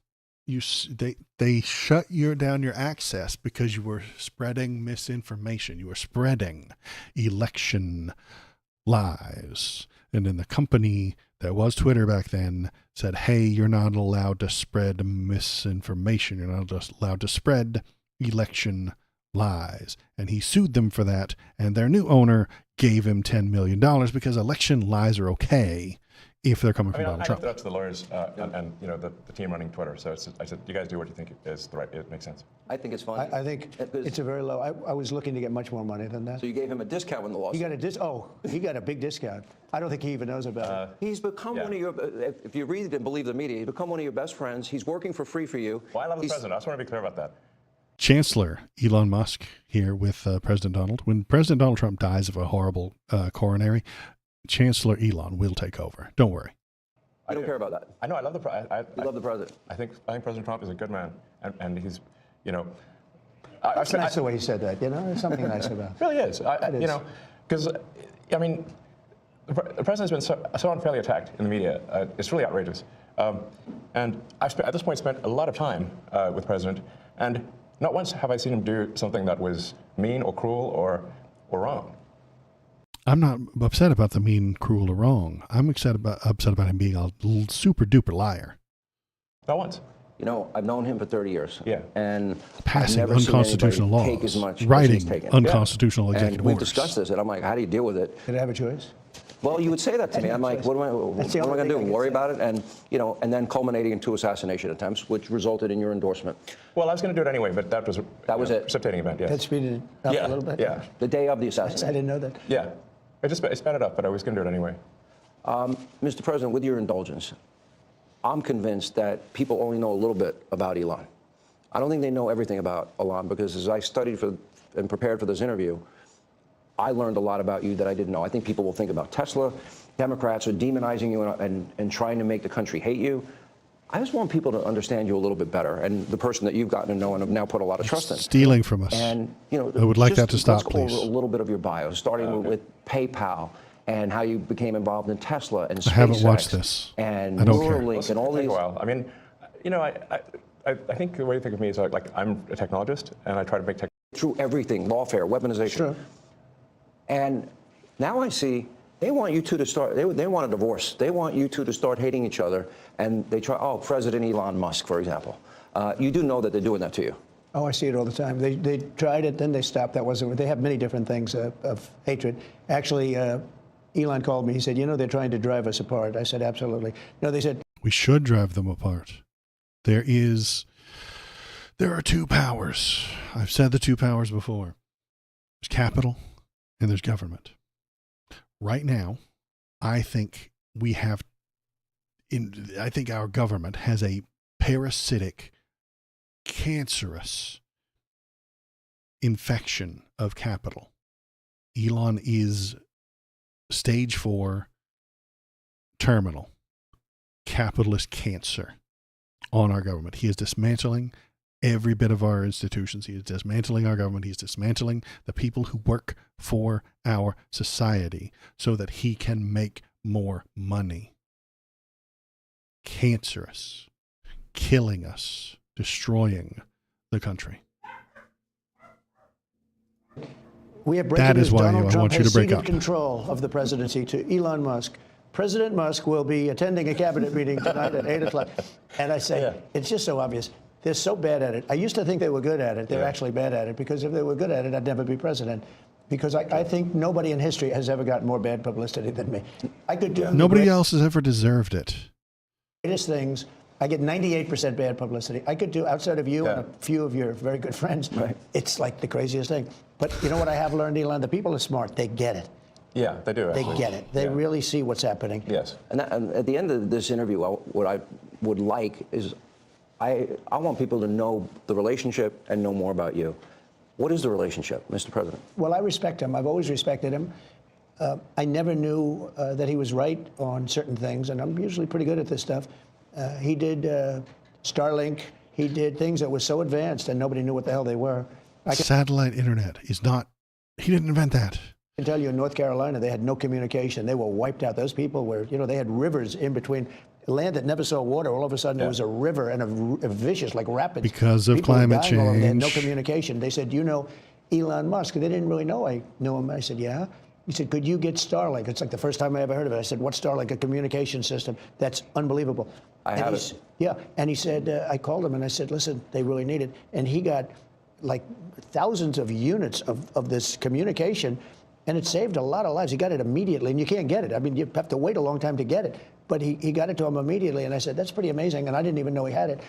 they shut down your access because you were spreading misinformation. You were spreading election lies. And then the company that was Twitter back then said, hey, you're not allowed to spread misinformation. You're not allowed to spread election lies. And he sued them for that. And their new owner gave him $10 million because election lies are okay if they're coming from Donald Trump. I left it up to the lawyers and you know the team running Twitter. So I said, you guys do what you think is the right. It makes sense. I think it's fine. I think it's a very low. I was looking to get much more money than that. So you gave him a discount when the lawsuit. He got a big discount. I don't think he even knows about it. He's become one of your, if you read and believe the media, he's become one of your best friends. He's working for free for you. Well, I love the president. I just want to be clear about that. Chancellor Elon Musk here with President Donald. When President Donald Trump dies of a horrible coronary, Chancellor Elon will take over. Don't worry. I don't care about that. I know. I love the president. You love the president. I think President Trump is a good man, and he's, you know. That's nice the way he said that. You know, there's something nice about it. It really is. You know, because I mean, the president's been so unfairly attacked in the media. It's really outrageous. And I've at this point spent a lot of time with the president, and not once have I seen him do something that was mean or cruel or wrong. I'm not upset about the mean, cruel, or wrong. I'm upset about him being a super duper liar. Not once. You know, I've known him for 30 years. Yeah. And Passing I've never seen unconstitutional anybody take as laws, much as he's writing taken. unconstitutional And executive we've orders. discussed this, and I'm like, how do you deal with it? Did I have a choice? Well, you would say that to me. I'm like, what am I That's the only going to thing do? I can Worry say. about it? And, you know, and then culminating in 2 assassination attempts, which resulted in your endorsement. Well, I was going to do it anyway, but that was it. precipitating event. Yeah. That speeded it up Yeah, a little bit? yeah. The day of the I assassination. didn't know that. Yeah. I sped it up, but I was going to do it anyway. Mr. President, with your indulgence, I'm convinced that people only know a little bit about Elon. I don't think they know everything about Elon, because as I studied and prepared for this interview, I learned a lot about you that I didn't know. I think people will think about Tesla. Democrats are demonizing you and trying to make the country hate you. I just want people to understand you a little bit better, and the person that you've gotten to know and have now put a lot of trust in. Stealing from us. And, you know, I would like that to stop, let's go over please. a little bit of your bio, starting with PayPal and how you became involved in Tesla and SpaceX. I haven't watched this. And I don't care. Neuralink and all It'll take these. a while. I mean, you know, I think the way you think of me is like I'm a technologist, and I try to make tech. Through everything, lawfare, weaponization. Sure. And now I see they want you two to start, they want a divorce. They want you two to start hating each other. And they try, President Elon Musk, for example. You do know that they're doing that to you. Oh, I see it all the time. They tried it, then they stopped. That wasn't. They have many different things of hatred. Actually, Elon called me. He said, you know, they're trying to drive us apart. I said, absolutely. No, they said. We should drive them apart. There are 2 powers. I've said the 2 powers before. There's capital and there's government. Right now, I think our government has a parasitic, cancerous infection of capital. Elon is stage 4 terminal capitalist cancer on our government. He is dismantling every bit of our institutions. He is dismantling our government. He is dismantling the people who work for our society so that he can make more money. Cancerous, killing us, destroying the country. We have breaking That is news. why Donald I Trump want you has to break ceded up. control of the presidency to Elon Musk. President Musk will be attending a cabinet meeting tonight at 8 o'clock. And I say, It's just so obvious. They're so bad at it. I used to think they were good at it. They're actually bad at it, because if they were good at it, I'd never be president. Because I think nobody in history has ever gotten more bad publicity than me. I could do Nobody else has ever deserved it. greatest things. I get 98% bad publicity. I could do, outside of you and a few of your very good friends, it's like the craziest thing. But you know what I have learned, Elon? The people are smart. They get it. Yeah, they do. They Actually. get it. They really see what's happening. Yes. And at the end of this interview, what I would like is I want people to know the relationship and know more about you. What is the relationship, Mr. President? Well, I respect him. I've always respected him. I never knew that he was right on certain things, and I'm usually pretty good at this stuff. He did Starlink. He did things that were so advanced, and nobody knew what the hell they were. Satellite internet is not, he didn't invent that. I can tell you in North Carolina, they had no communication. They were wiped out. Those people were, you know, they had rivers in between. Land that never saw water, all of a sudden there was a river and a vicious, like rapids. Because of People were climate dying all over. They had no change. communication. They said, you know Elon Musk? They didn't really know I knew him. I said, yeah. He said, could you get Starlink? It's like the first time I ever heard of it. I said, what's Starlink? A communication system. That's unbelievable. I have it. Yeah, and he said, I called him and I said, listen, they really need it. And he got like thousands of units of this communication, and it saved a lot of lives. He got it immediately, and you can't get it. I mean, you have to wait a long time to get it. But he got it to him immediately, and I said, that's pretty amazing, and I didn't even know he had it.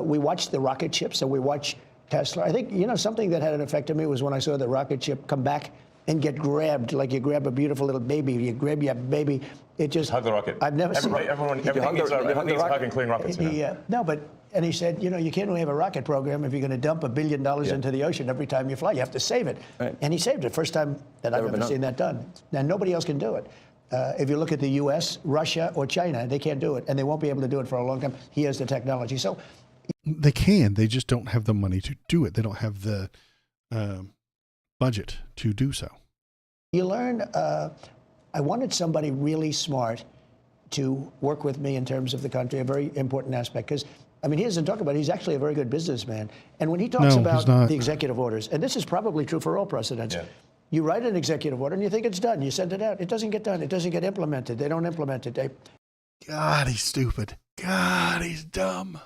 We watched the rocket ships, and we watched Tesla. I think, you know, something that had an effect on me was when I saw the rocket ship come back and get grabbed, like you grab a beautiful little baby. You grab your baby. It just Hug the rocket. I've never seen Everyone hug the- needs you hug the a hug rocket? and clean rockets. You know? No, but, and he said, you know, you can't really have a rocket program if you're going to dump $1 billion into the ocean every time you fly. You have to save it. Right. And he saved it. First time that I've Never been ever seen that done. Now, nobody else can do it. If you look at the U.S., Russia, or China, they can't do it. And they won't be able to do it for a long time. He has the technology. So They can. They just don't have the money to do it. They don't have the budget to do so. you learn, I wanted somebody really smart to work with me in terms of the country, a very important aspect. Because, I mean, he doesn't talk about it. He's actually a very good businessman. And when he talks No, he's about not. the executive orders, and this is probably true for all presidents, you write an executive order and you think it's done. You send it out. It doesn't get done. It doesn't get implemented. They don't implement it. God, he's stupid. God, he's dumb.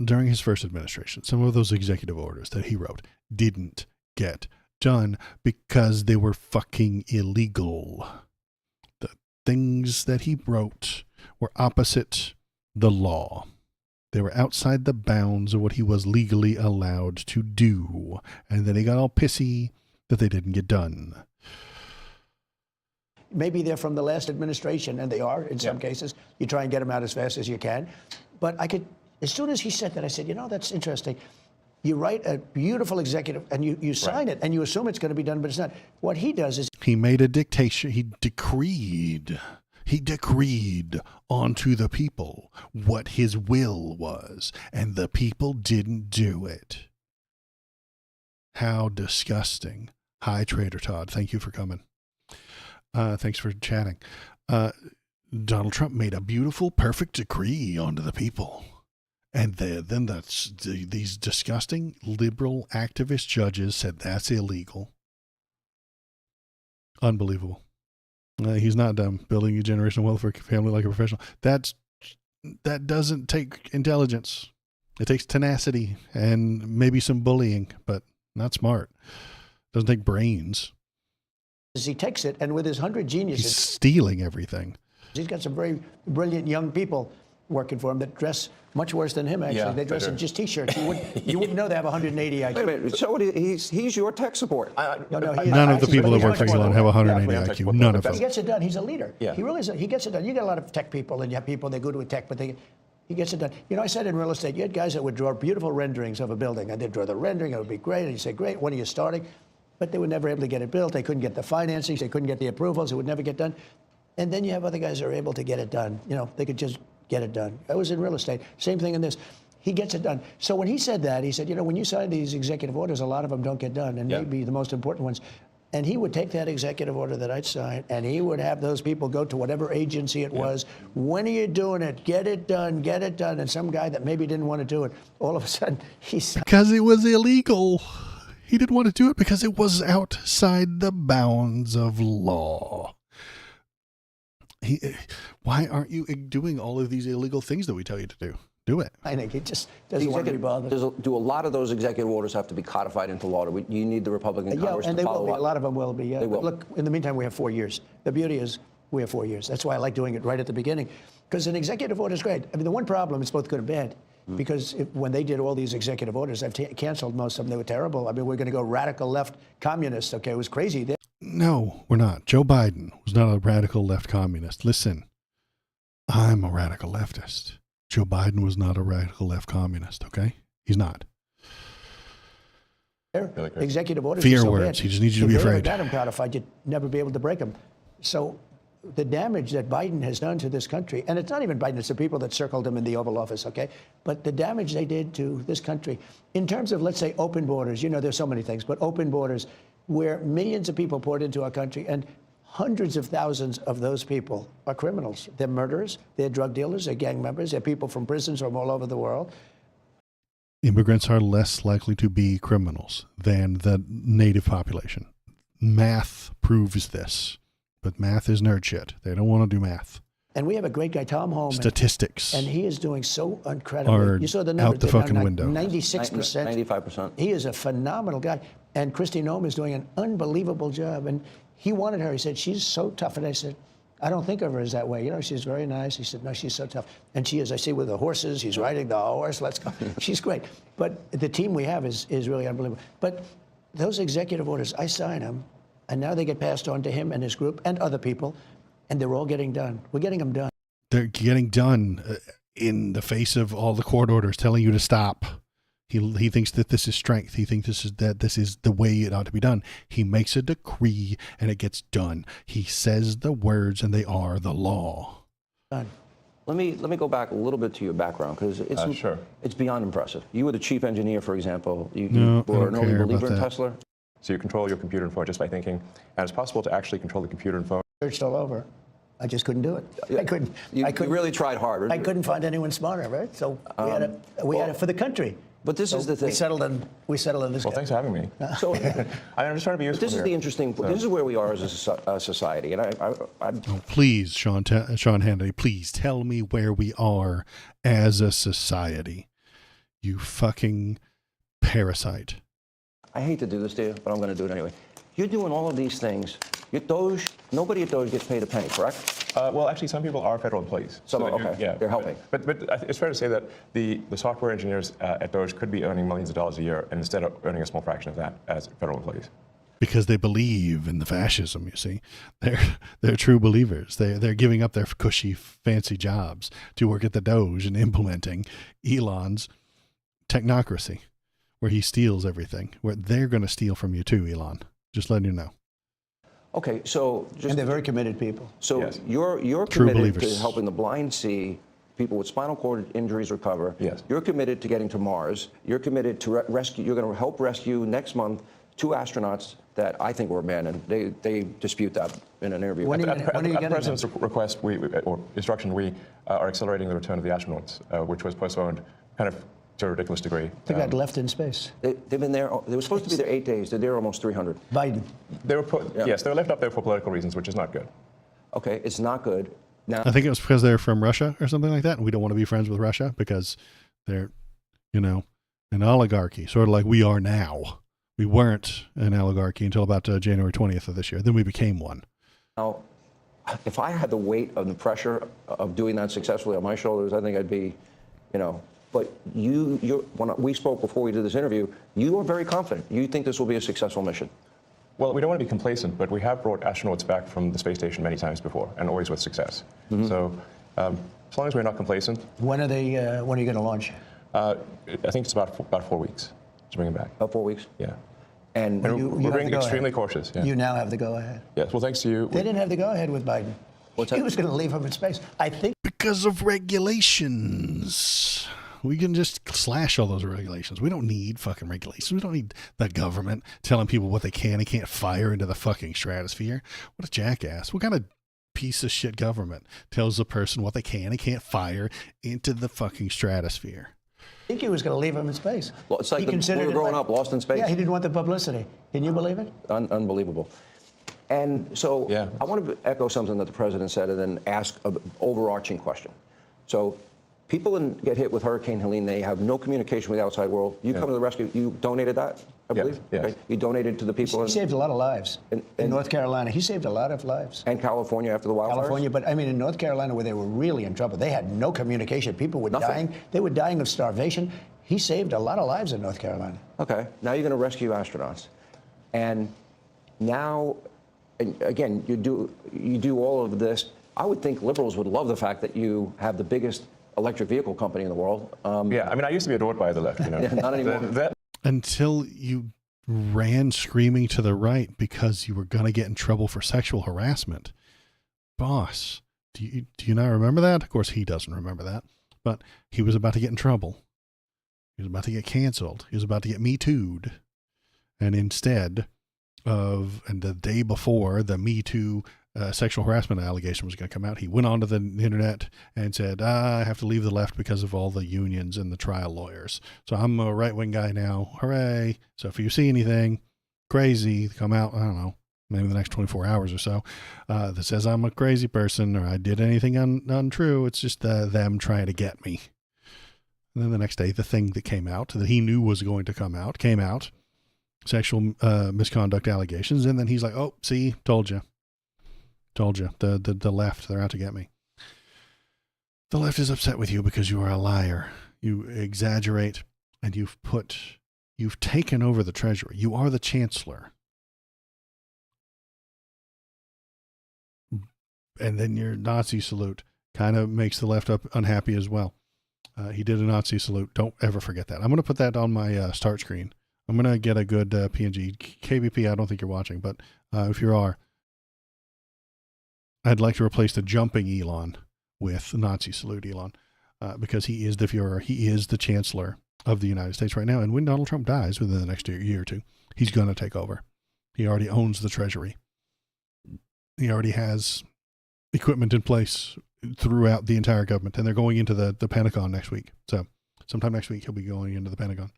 During his first administration, some of those executive orders that he wrote didn't get done because they were fucking illegal. The things that he wrote were opposite the law. They were outside the bounds of what he was legally allowed to do. And then he got all pissy that they didn't get done. Maybe they're from the last administration, and they are in some cases. You try and get them out as fast as you can. But as soon as he said that, I said, that's interesting. You write a beautiful executive, and you sign it, and you assume it's going to be done, but it's not. What he does is he made a dictation. He decreed onto the people what his will was, and the people didn't do it. How disgusting. Hi, Trader Todd. Thank you for coming. Thanks for chatting. Donald Trump made a beautiful, perfect decree onto the people. And then these disgusting liberal activist judges said that's illegal. Unbelievable. He's not dumb. Building a generational wealth for a family like a professional. That doesn't take intelligence. It takes tenacity and maybe some bullying, but not smart. Doesn't take brains. he takes it, and with his 100 geniuses, he's stealing everything. He's got some very brilliant young people working for him that dress much worse than him, actually. Yeah, they dress in just T-shirts. You wouldn't know they have 180 IQ. Wait a minute. So he's your tech support. None of the people that work for Elon have 180 IQ. None of them. He gets it done. He's a leader. Yeah. He really is. He gets it done. You get a lot of tech people, and you have people, they're good with tech, but he gets it done. You know, I said in real estate, you had guys that would draw beautiful renderings of a building, and they'd draw the rendering. It would be great. And you say, great, when are you starting? But they were never able to get it built. They couldn't get the financing. They couldn't get the approvals. It would never get done. And then you have other guys that are able to get it done. You know, they could just get it done. I was in real estate. Same thing in this. He gets it done. So when he said that, he said, you know, when you sign these executive orders, a lot of them don't get done, and maybe the most important ones. And he would take that executive order that I'd sign, and he would have those people go to whatever agency it was. When are you doing it? Get it done. Get it done. And some guy that maybe didn't want to do it, all of a sudden, because it was illegal. He didn't want to do it because it was outside the bounds of law. Why aren't you doing all of these illegal things that we tell you to do? Do it. I think he just doesn't want to be bothered. Do a lot of those executive orders have to be codified into law? You need the Republican Congress and to they follow will be. up? A lot of them will be. They will. Look, in the meantime, we have 4 years. The beauty is we have 4 years. That's why I like doing it right at the beginning, because an executive order is great. I mean, the one problem is both good and bad. Because when they did all these executive orders, I've canceled most of them. They were terrible. I mean, we're going to go radical left communist. Okay, it was crazy. No, we're not. Joe Biden was not a radical left communist. Listen, I'm a radical leftist. Joe Biden was not a radical left communist, okay? He's not. Executive orders Fear are so words. bad. He just needs you to be afraid. If you got them codified, you'd never be able to break them. So the damage that Biden has done to this country, and it's not even Biden, it's the people that circled him in the Oval Office, okay? But the damage they did to this country, in terms of, let's say, open borders, you know, there's so many things, but open borders, where millions of people poured into our country, and hundreds of thousands of those people are criminals. They're murderers, they're drug dealers, they're gang members, they're people from prisons from all over the world. Immigrants are less likely to be criminals than the native population. Math proves this. But math is nerd shit. They don't want to do math. And we have a great guy, Tom Holman. Statistics. And he is doing so incredibly. You saw the numbers. Out the fucking window. 96%. 95%. He is a phenomenal guy. And Kristi Noem is doing an unbelievable job. And he wanted her. He said, she's so tough. And I said, I don't think of her as that way. You know, she's very nice. He said, no, she's so tough. And she is. I see with the horses. He's riding the horse. Let's go. She's great. But the team we have is really unbelievable. But those executive orders, I sign them. And now they get passed on to him and his group and other people, and they're all getting done. We're getting them done. They're getting done in the face of all the court orders telling you to stop. He thinks that this is strength. He thinks this is the way it ought to be done. He makes a decree and it gets done. He says the words and they are the law. Done. Let me go back a little bit to your background, because it's beyond impressive. You were the chief engineer, for example. You were an early believer in Tesla. So you control your computer and phone just by thinking, and it's possible to actually control the computer and phone. Searched all over. I just couldn't do it. I couldn't. You really tried hard. I couldn't find anyone smarter, right? So we had it for the country. But this is the thing. We settled on this. Well, guy. thanks for having me. So I'm just trying to be useful this is here. the interesting. This is where we are as a society, and Oh, please, Sean Hannity, please tell me where we are as a society. You fucking parasite. I hate to do this to you, but I'm going to do it anyway. You're doing all of these things. Doge, nobody at Doge gets paid a penny, correct? Well, actually, some people are federal employees. Some that are, you- okay. Yeah, They're helping. But it's fair to say that the software engineers at Doge could be earning millions of dollars a year, and instead of earning a small fraction of that as federal employees. Because they believe in the fascism, you see. They're true believers. They're giving up their cushy, fancy jobs to work at the Doge and implementing Elon's technocracy, where he steals everything, where they're going to steal from you too, Elon. Just letting you know. Okay, so just And they're very committed people. so Yes. you're True committed to believers. helping the blind see, people with spinal cord injuries recover. Yes. You're committed to getting to Mars. You're committed to rescue. You're going to help rescue next month 2 astronauts that I think were abandoned. They dispute that in an interview. When are you At gonna the get them? president's request, or instruction, we are accelerating the return of the astronauts, which was postponed kind of to a ridiculous degree. They got left in space. They've been there. They were supposed to be there 8 days. They're there almost 300. Biden. They were yes, they were left up there for political reasons, which is not good. Okay, it's not good. Now, I think it was because they're from Russia or something like that, and we don't want to be friends with Russia because they're, an oligarchy, sort of like we are now. We weren't an oligarchy until about January 20th of this year. Then we became one. now, if I had the weight of the pressure of doing that successfully on my shoulders, I think I'd be, But when we spoke before we did this interview, you are very confident. You think this will be a successful mission. Well, we don't want to be complacent, but we have brought astronauts back from the space station many times before, and always with success. So, as long as we're not complacent, When are you going to launch? I think it's about 4 weeks to bring them back. About 4 weeks. Yeah. And And You we're have being the extremely go-ahead. cautious. Yeah. You now have the go-ahead. Yes. Well, thanks to you. They didn't have the go-ahead with Biden. What's He that? was going to leave him in space. I think. Because of regulations. We can just slash all those regulations. We don't need fucking regulations. We don't need the government telling people what they can and can't fire into the fucking stratosphere. What a jackass. What kind of piece of shit government tells a person what they can and can't fire into the fucking stratosphere? I think he was going to leave him in space. Well, it's like He when we considered were it growing like- up, Lost in Space. Yeah, he didn't want the publicity. Can you believe it? Unbelievable. And so Yeah. I want to echo something that the president said and then ask an overarching question. So people get hit with Hurricane Helene. They have no communication with the outside world. You come to the rescue. You donated that, I Yes, believe? yes. Okay. You donated to the people He saved a lot of lives. And- In North Carolina, he saved a lot of lives. and California after the wildfires? California, but I mean, in North Carolina, where they were really in trouble, they had no communication. People were Nothing. dying. They were dying of starvation. He saved a lot of lives in North Carolina. Okay, now you're going to rescue astronauts. And now, and again, you do all of this. I would think liberals would love the fact that you have the biggest electric vehicle company in the world. Yeah. I mean, I used to be adored by the left. Not anymore. Until you ran screaming to the right because you were going to get in trouble for sexual harassment. Boss, do you not remember that? Of course, he doesn't remember that. But he was about to get in trouble. He was about to get canceled. He was about to get Me Too'd. And instead and the day before the Me Too sexual harassment allegation was going to come out, he went onto the internet and said, I have to leave the left because of all the unions and the trial lawyers. So I'm a right-wing guy now. Hooray. So if you see anything crazy come out, I don't know, maybe the next 24 hours or so, that says I'm a crazy person or I did anything untrue, it's just them trying to get me. And then the next day, the thing that came out that he knew was going to come out came out, sexual misconduct allegations. And then he's like, oh, see, told you. The left, they're out to get me. The left is upset with you because you are a liar. You exaggerate and you've taken over the treasury. You are the chancellor. And then your Nazi salute kind of makes the left up unhappy as well. He did a Nazi salute. Don't ever forget that. I'm going to put that on my start screen. I'm going to get a good PNG. KBP, I don't think you're watching, but if you are, I'd like to replace the jumping Elon with Nazi salute Elon because he is the Führer. He is the chancellor of the United States right now. And when Donald Trump dies within the next year or two, he's going to take over. He already owns the treasury. He already has equipment in place throughout the entire government, and they're going into the Pentagon next week. So Sometime next week, he'll be going into the Pentagon.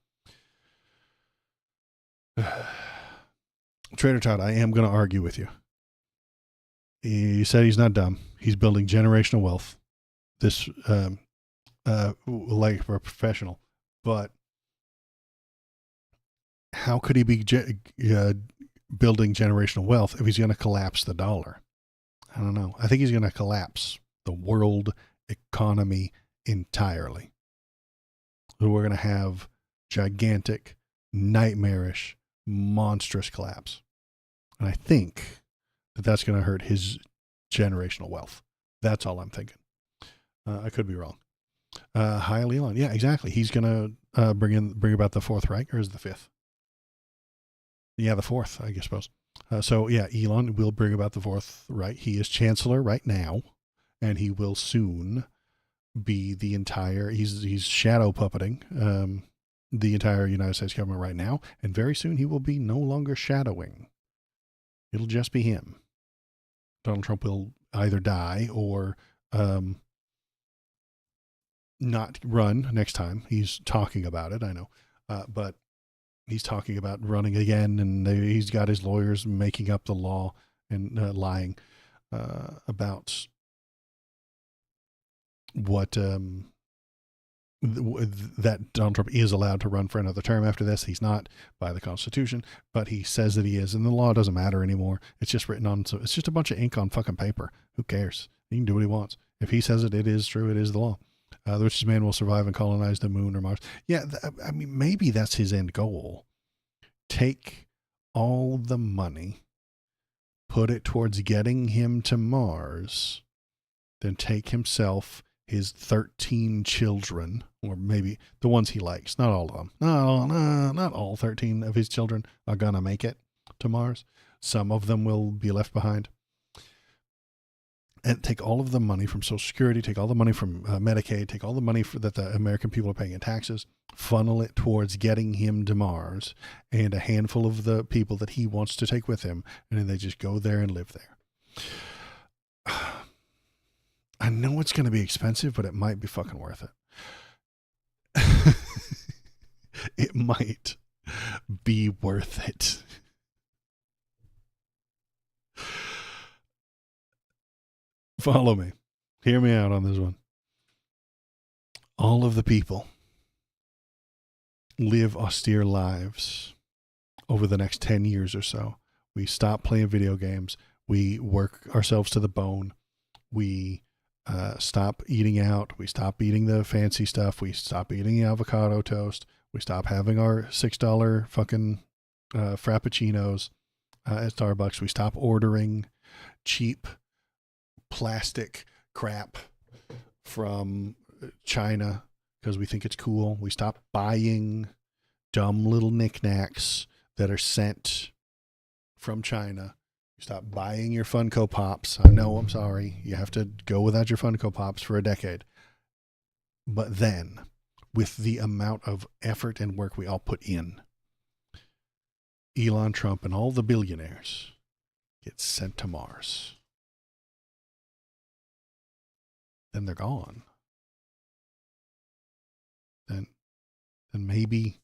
Trader Todd, I am going to argue with you. He said he's not dumb. He's building generational wealth. This, like for a professional, but how could he be building generational wealth if he's going to collapse the dollar? I don't know. I think he's going to collapse the world economy entirely. So we're going to have gigantic, nightmarish, monstrous collapse. And I think that that's going to hurt his generational wealth. That's all I'm thinking. I could be wrong. Hi, Elon. Yeah, exactly. He's going to bring about the Fourth Reich, or is it the Fifth? Yeah, the Fourth, I suppose. So yeah, Elon will bring about the Fourth Reich. He is chancellor right now, and he will soon be the entire. He's shadow puppeting the entire United States government right now, and very soon he will be no longer shadowing. It'll just be him. Donald Trump will either die or not run next time. He's talking about it, I know, but he's talking about running again, and he's got his lawyers making up the law and lying about what that Donald Trump is allowed to run for another term after this. He's not by the Constitution, but he says that he is, and the law doesn't matter anymore. It's just written on, so it's just a bunch of ink on fucking paper. Who cares? He can do what he wants. If he says it, it is true. It is the law. The richest man will survive and colonize the moon or Mars. Yeah, I mean, maybe that's his end goal. Take all the money, put it towards getting him to Mars, then take himself, his 13 children, or maybe the ones he likes, not all of them. No, not all 13 of his children are going to make it to Mars. Some of them will be left behind. And take all of the money from Social Security, take all the money from Medicaid, take all the money that the American people are paying in taxes, funnel it towards getting him to Mars, and a handful of the people that he wants to take with him, and then they just go there and live there. I know it's going to be expensive, but it might be fucking worth it. It might be worth it. Follow me. Hear me out on this one. All of the people live austere lives over the next 10 years or so. We stop playing video games. We work ourselves to the bone. We stop eating out. We stop eating the fancy stuff. We stop eating avocado toast. We stop having our $6 fucking frappuccinos at Starbucks. We stop ordering cheap plastic crap from China because we think it's cool. We stop buying dumb little knickknacks that are sent from China. You stop buying your Funko Pops. I know, I'm sorry. You have to go without your Funko Pops for a decade. But then, with the amount of effort and work we all put in, Elon Trump and all the billionaires get sent to Mars. Then they're gone. Then maybe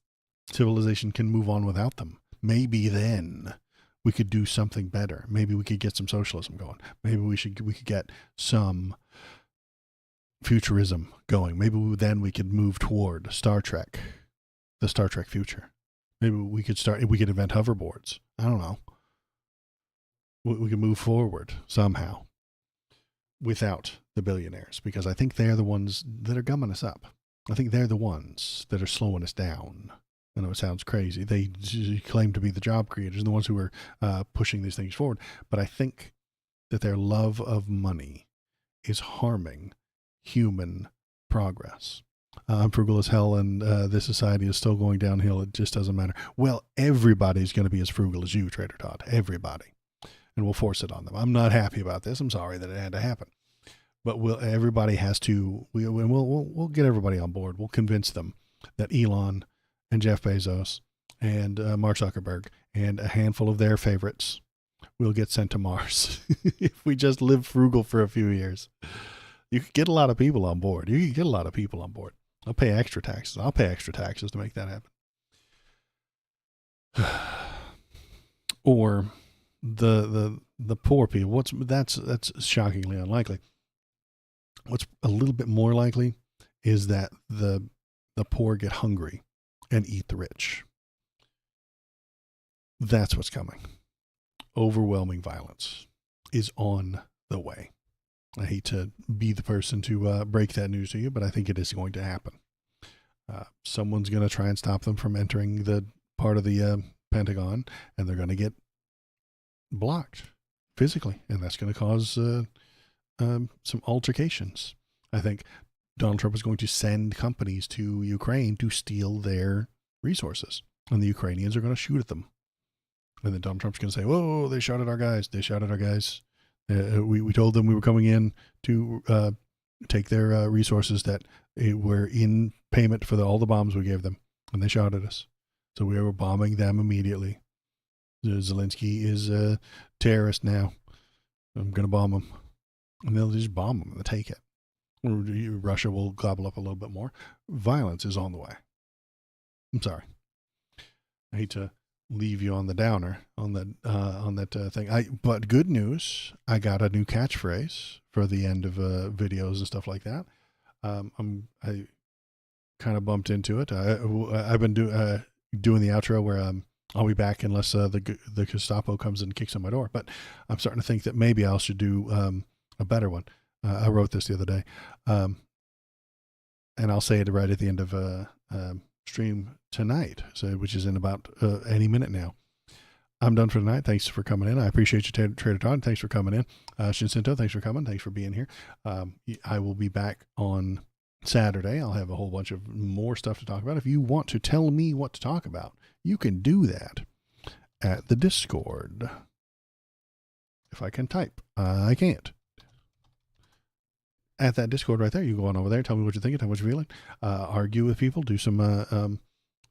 civilization can move on without them. Maybe then we could do something better. Maybe we could get some socialism going. Maybe we could get some futurism going. Maybe then we could move toward Star Trek, the Star Trek future. Maybe we could invent hoverboards. I don't know. We could move forward somehow without the billionaires, because I think they're the ones that are gumming us up. I think they're the ones that are slowing us down. I know it sounds crazy. They claim to be the job creators and the ones who are pushing these things forward. But I think that their love of money is harming human progress. I'm frugal as hell, and this society is still going downhill. It just doesn't matter. Well, everybody's going to be as frugal as you, Trader Todd. Everybody. And we'll force it on them. I'm not happy about this. I'm sorry that it had to happen. But everybody has to, we'll get everybody on board. We'll convince them that Elon and Jeff Bezos and Mark Zuckerberg and a handful of their favorites will get sent to Mars if we just live frugal for a few years. You could get a lot of people on board. I'll pay extra taxes. I'll pay extra taxes to make that happen. Or the poor people. That's shockingly unlikely. What's a little bit more likely is that the poor get hungry and eat the rich. That's what's coming. Overwhelming violence is on the way. I hate to be the person to break that news to you, but I think it is going to happen. Someone's going to try and stop them from entering the part of the Pentagon, and they're going to get blocked physically, and that's going to cause some altercations. I think Donald Trump is going to send companies to Ukraine to steal their resources, and the Ukrainians are going to shoot at them. And then Donald Trump's going to say, "Whoa, they shot at our guys. They shot at our guys. We told them we were coming in to take their resources that were in payment for all the bombs we gave them, and they shot at us. So we were bombing them immediately. Zelensky is a terrorist now. I'm going to bomb him." And they'll just bomb him and take it. Russia will gobble up a little bit more. Violence is on the way. I'm sorry. I hate to leave you on the downer on that thing. But good news, I got a new catchphrase for the end of videos and stuff like that. I kind of bumped into it. I've been doing the outro where I'll be back unless the Gestapo comes and kicks on my door. But I'm starting to think that maybe I should do a better one. I wrote this the other day, and I'll say it right at the end of stream tonight, which is in about any minute now. I'm done for tonight. Thanks for coming in. I appreciate you, Trader Todd. Thanks for coming in. Shinsinto, thanks for coming. Thanks for being here. I will be back on Saturday. I'll have a whole bunch of more stuff to talk about. If you want to tell me what to talk about, you can do that at the Discord. If I can type, I can't. At that Discord right there, you go on over there, tell me what you're thinking, tell me what you're feeling, argue with people, do some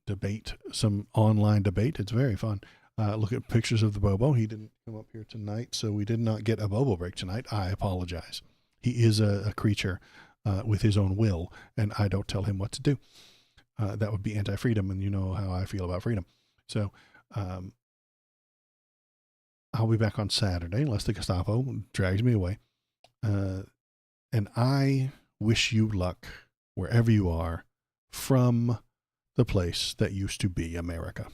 debate, some online debate. It's very fun. Look at pictures of the Bobo. He didn't come up here tonight, so we did not get a Bobo break tonight. I apologize. He is a creature with his own will, and I don't tell him what to do. That would be anti-freedom, and you know how I feel about freedom. So I'll be back on Saturday, unless the Gestapo drags me away. And I wish you luck wherever you are from the place that used to be America.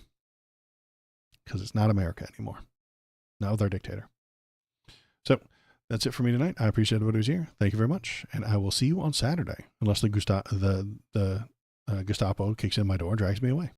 Because it's not America anymore. Not with our dictator. So that's it for me tonight. I appreciate everybody who's here. Thank you very much. And I will see you on Saturday, unless the Gestapo kicks in my door and drags me away.